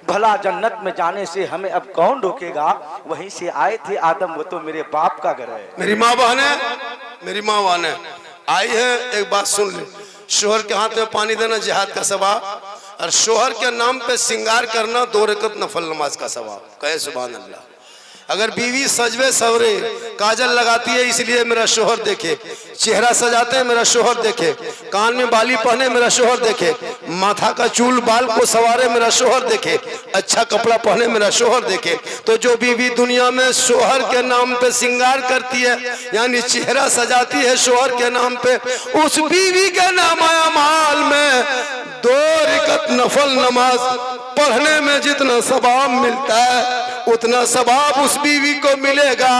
भला जन्नत में जाने से हमें अब कौन रोकेगा, वहीं से आए थे आदम, वो तो मेरे बाप का घर है। मेरी माँ बहने, मेरी माँ बहने आई है, एक बात सुन ले। शोहर के हाथ में पानी देना जिहाद का सवाब, और शोहर के नाम पे सिंगार करना 2 रकत नफल नमाज का सवाब। कहे सुभान अल्लाह। अगर बीवी सजवे सवरे काजल लगाती है इसलिए मेरा शोहर देखे, चेहरा सजाते हैं मेरा शोहर देखे, कान में बाली पहने मेरा शोहर देखे, माथा का चूल बाल को सवारे मेरा शोहर देखे, अच्छा कपड़ा पहने मेरा शोहर देखे, तो जो बीवी दुनिया में शोहर के नाम पे सिंगार करती है यानी चेहरा सजाती है शोहर के नाम पे, उस बीवी के नाम आया माल में 2 रकत नफल नमाज पढ़ने में जितना सवाब मिलता है उतना सवाब उस बीवी को मिलेगा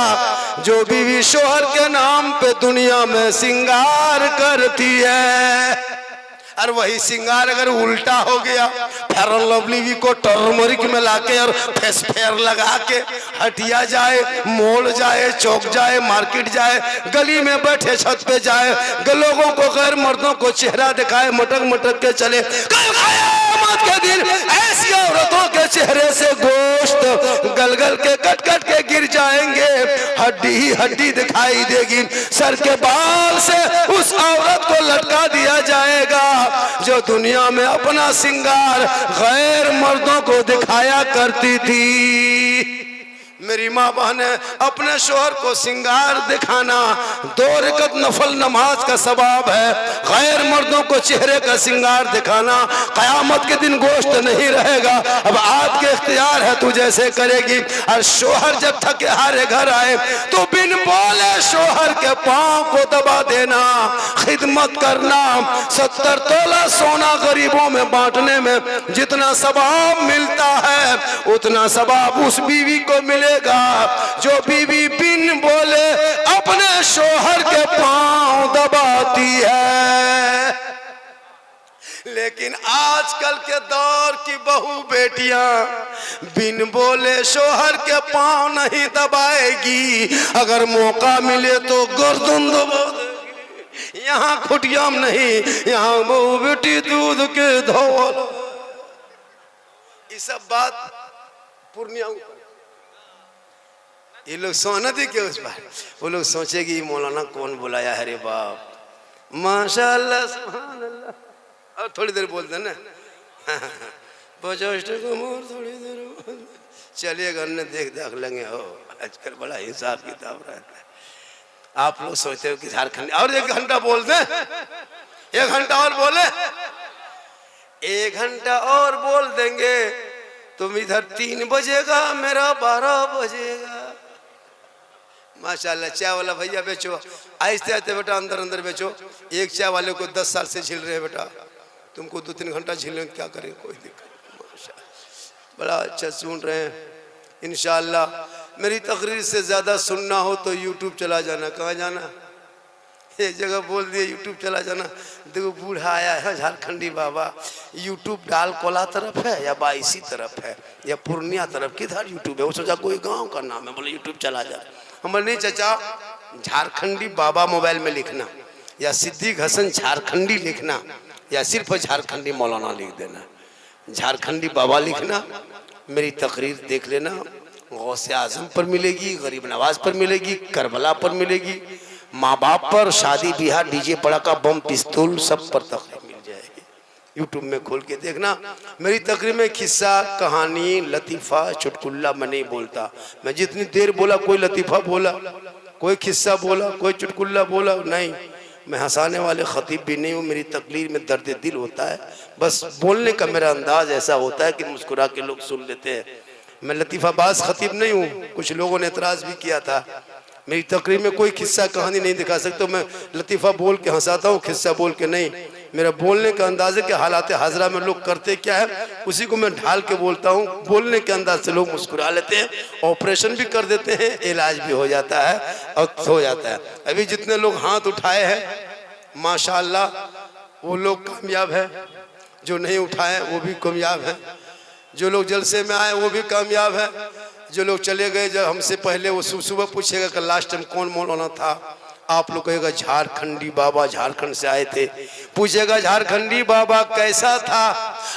जो बीवी शोहर के नाम पे दुनिया में सिंगार करती है। और वही सिंगार अगर उल्टा हो गया, फेयर एंड लवली को टर्मरिक में लाके और फेस फेयर लगा के हटिया जाए, मॉल जाए, चौक जाए, मार्केट जाए, गली में बैठे छत पे जाए, लोगों को गैर मर्दों को चेहरा दिखाए, मटक मटक के चले, कयामत के दिन ऐसी औरतों के चेहरे से गोश्त गल गल के कट कट के गिर जाएंगे, हड्डी ही हड्डी दिखाई देगी, सर के बाल से उस औरत को लटका दिया जाएगा जो दुनिया में अपना सिंगार गैर मर्दों को दिखाया करती थी। मेरी माँ बहने, अपने शोहर को सिंगार दिखाना 2 रकत नफल नमाज का सवाब है। गैर मर्दों को चेहरे का सिंगार दिखाना, कयामत के दिन गोश्त नहीं रहेगा। अब आज के इख्तियार है, तू जैसे करेगी। और शोहर जब थके हारे घर आए तो बिन बोले शोहर के पांव को दबा देना, खिदमत करना। 70 तोला सोना गरीबों में बांटने में जितना सवाब मिलता है उतना सवाब उस बीवी को मिले जो बीवी बिन बोले अपने शोहर के पांव दबाती है। लेकिन आजकल के दौर की बहू बेटियां बिन बोले शोहर के पांव नहीं दबाएगी, अगर मौका मिले तो गर्दन दबा देगी। यहाँ खुटियाम नहीं, यहाँ बहू बेटी दूध के धोल। ये सब बात पूर्णिया ये लोग सोनती के उस बार वो लोग सोचेगी मौलाना कौन बुलाया है रे बाप, माशाअल्लाह सुभान अल्लाह। और थोड़ी देर बोलते ना 50 टका मोर, थोड़ी देर चलिए घर ने देख लेंगे। हो आजकल बड़ा हिसाब किताब रहता है। आप लोग सोचते हो कि झारखंड और 1 घंटा बोल दे, 1 घंटा और बोले, 1 घंटा और बोल देंगे तुम इधर 3 बजेगा, मेरा 12 बजेगा। माशाल्लाह। चाय वाला भैया बेचो, आहिस्ते आहिस्ते बेटा अंदर अंदर बेचो। एक चाय वाले को 10 साल से झील रहे बेटा, तुमको 2-3 घंटा झीलने क्या करें, कोई दिक्कत नहीं। माशाल्लाह बड़ा अच्छा सुन रहे हैं। इंशाअल्लाह मेरी तकरीर से ज़्यादा सुनना हो तो यूट्यूब चला जाना। कहाँ जाना, एक जगह बोल दिए यूट्यूब चला जाना। देखो बूढ़ा आया है झारखंडी बाबा, यूट्यूब डाल कोला तरफ है या बाईसी तरफ है या पूर्णिया तरफ, किधर यूट्यूब है? वो सोचा कोई गांव का नाम है, बोले यूट्यूब चला जा। हमारे नहीं चाचा, झारखंडी बाबा मोबाइल में लिखना या सिद्दीक हसन झारखंडी लिखना या सिर्फ झारखंडी मौलाना लिख देना, झारखंडी बाबा लिखना। मेरी तकरीर देख लेना, गौसे आजम पर मिलेगी, गरीब नवाज पर मिलेगी, करबला पर मिलेगी, माँ बाप पर, शादी ब्याह, डीजे पड़ाका, बम पिस्तौल, सब पर तकरीर मिल जाएगी। यूट्यूब में खोल के देखना। मेरी तकरीर में किस्सा, कहानी, लतीफ़ा, चुटकुल्ला मैं नहीं बोलता। मैं जितनी देर बोला कोई लतीफ़ा बोला, कोई किस्सा बोला, कोई चुटकुल्ला बोला नहीं। मैं हंसाने वाले खतीब भी नहीं हूँ। मेरी तकरीर में दर्द दिल होता है, बस बोलने का मेरा अंदाज ऐसा होता है कि मुस्कुरा के लोग सुन लेते हैं। मैं लतीफ़ाबाज खतीब नहीं हूँ। कुछ लोगों ने एतराज़ भी किया था, मेरी तकरीर में कोई किस्सा कहानी नहीं दिखा सकता। मैं लतीफ़ा बोल के हंसाता हूँ, किस्सा बोल के नहीं। मेरा बोलने का अंदाज है कि हालात हाजरा में लोग करते क्या है उसी को मैं ढाल के बोलता हूँ। बोलने के अंदाज से लोग मुस्कुरा लेते हैं, ऑपरेशन भी कर देते हैं, इलाज भी हो जाता है और हो जाता है। अभी जितने लोग हाथ उठाए हैं माशाअल्लाह वो लोग कामयाब है, जो नहीं उठाए वो भी कामयाब है, जो लोग जलसे में आए वो भी कामयाब है, जो लोग चले गए जब हमसे पहले वो सुबह पूछेगा कि लास्ट टाइम कौन मौलाना था, आप लोग कहेगा झारखंडी बाबा झारखंड से आए थे, पूछेगा झारखंडी बाबा कैसा था,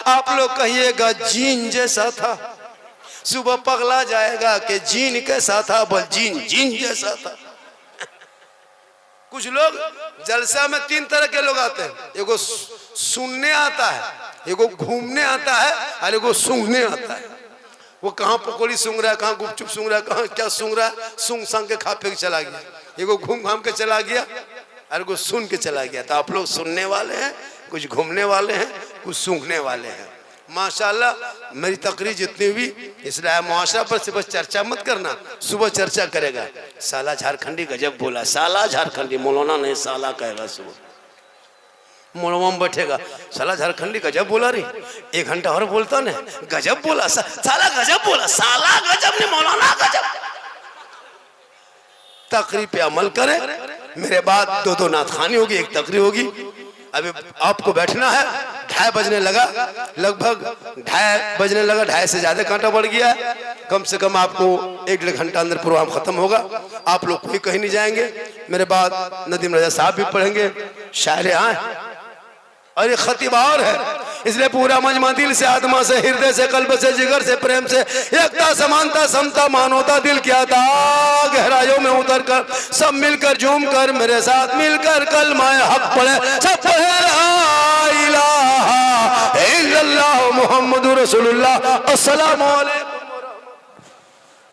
आप लोग कहिएगा जीन जैसा था। सुबह पगला जाएगा कि जीन कैसा था, बोल जीन जैसा था। कुछ लोग जलसा में तीन तरह के लोग आते हैं, एगो सुनने आता है, एगो घूमने आता है और एगो सूंघने आता है। वो कहाँ पकौड़ी सूंघ रहा है, कहाँ गुपचुप सूंघ रहा है, कहाँ क्या सूंघ रहा है, सूंघ सांग के खा पे के चला गया। एगो घूम घाम के चला गया और एगो सुन के चला गया। तो आप लोग सुनने वाले हैं, कुछ घूमने वाले हैं, कुछ सूंघने वाले हैं। माशाल्लाह मेरी तकरीर जितनी हुई इसलिए मुआशरा पर से बस चर्चा मत करना, सुबह चर्चा करेगा। साला झारखंडी गजब बोला, साला झारखंडी, मौलाना नहीं साला कहेगा। सुबह मौलाना में बैठेगा, साला झारखंडी गजब बोला रे, 1 घंटा और बोलता ना, गजब बोला, साला गजब बोला, साला गजब नहीं मौलाना गजब। तकरीर पे अमल करें, मेरे बाद 2 नात खानी होगी, 1 तकरीर होगी। अभी आपको बैठना है, 2:30 बजने लगा, लगभग 2:30 बजने लगा, 2:30 से ज्यादा कांटा बढ़ गया है। कम से कम आपको 1-1.5 घंटा अंदर प्रोग्राम खत्म होगा। आप लोग कोई कहीं नहीं जाएंगे। मेरे बाद नदीम रजा साहब भी पढ़ेंगे, शायर आए और ये खतीब और है, इसलिए पूरा मजमा दिल से, आत्मा से, हृदय से, कल्ब से, जिगर से, प्रेम से, एकता, समानता, समता, मानवता, दिल की आता गहराइयों में उतर कर सब मिलकर झूम कर मेरे साथ मिलकर कलमाए हक पढ़े, सब पढ़े ला इलाहा इल्लल्लाह मुहम्मदुर रसूलुल्लाह। अस्सलामु अलैकुम।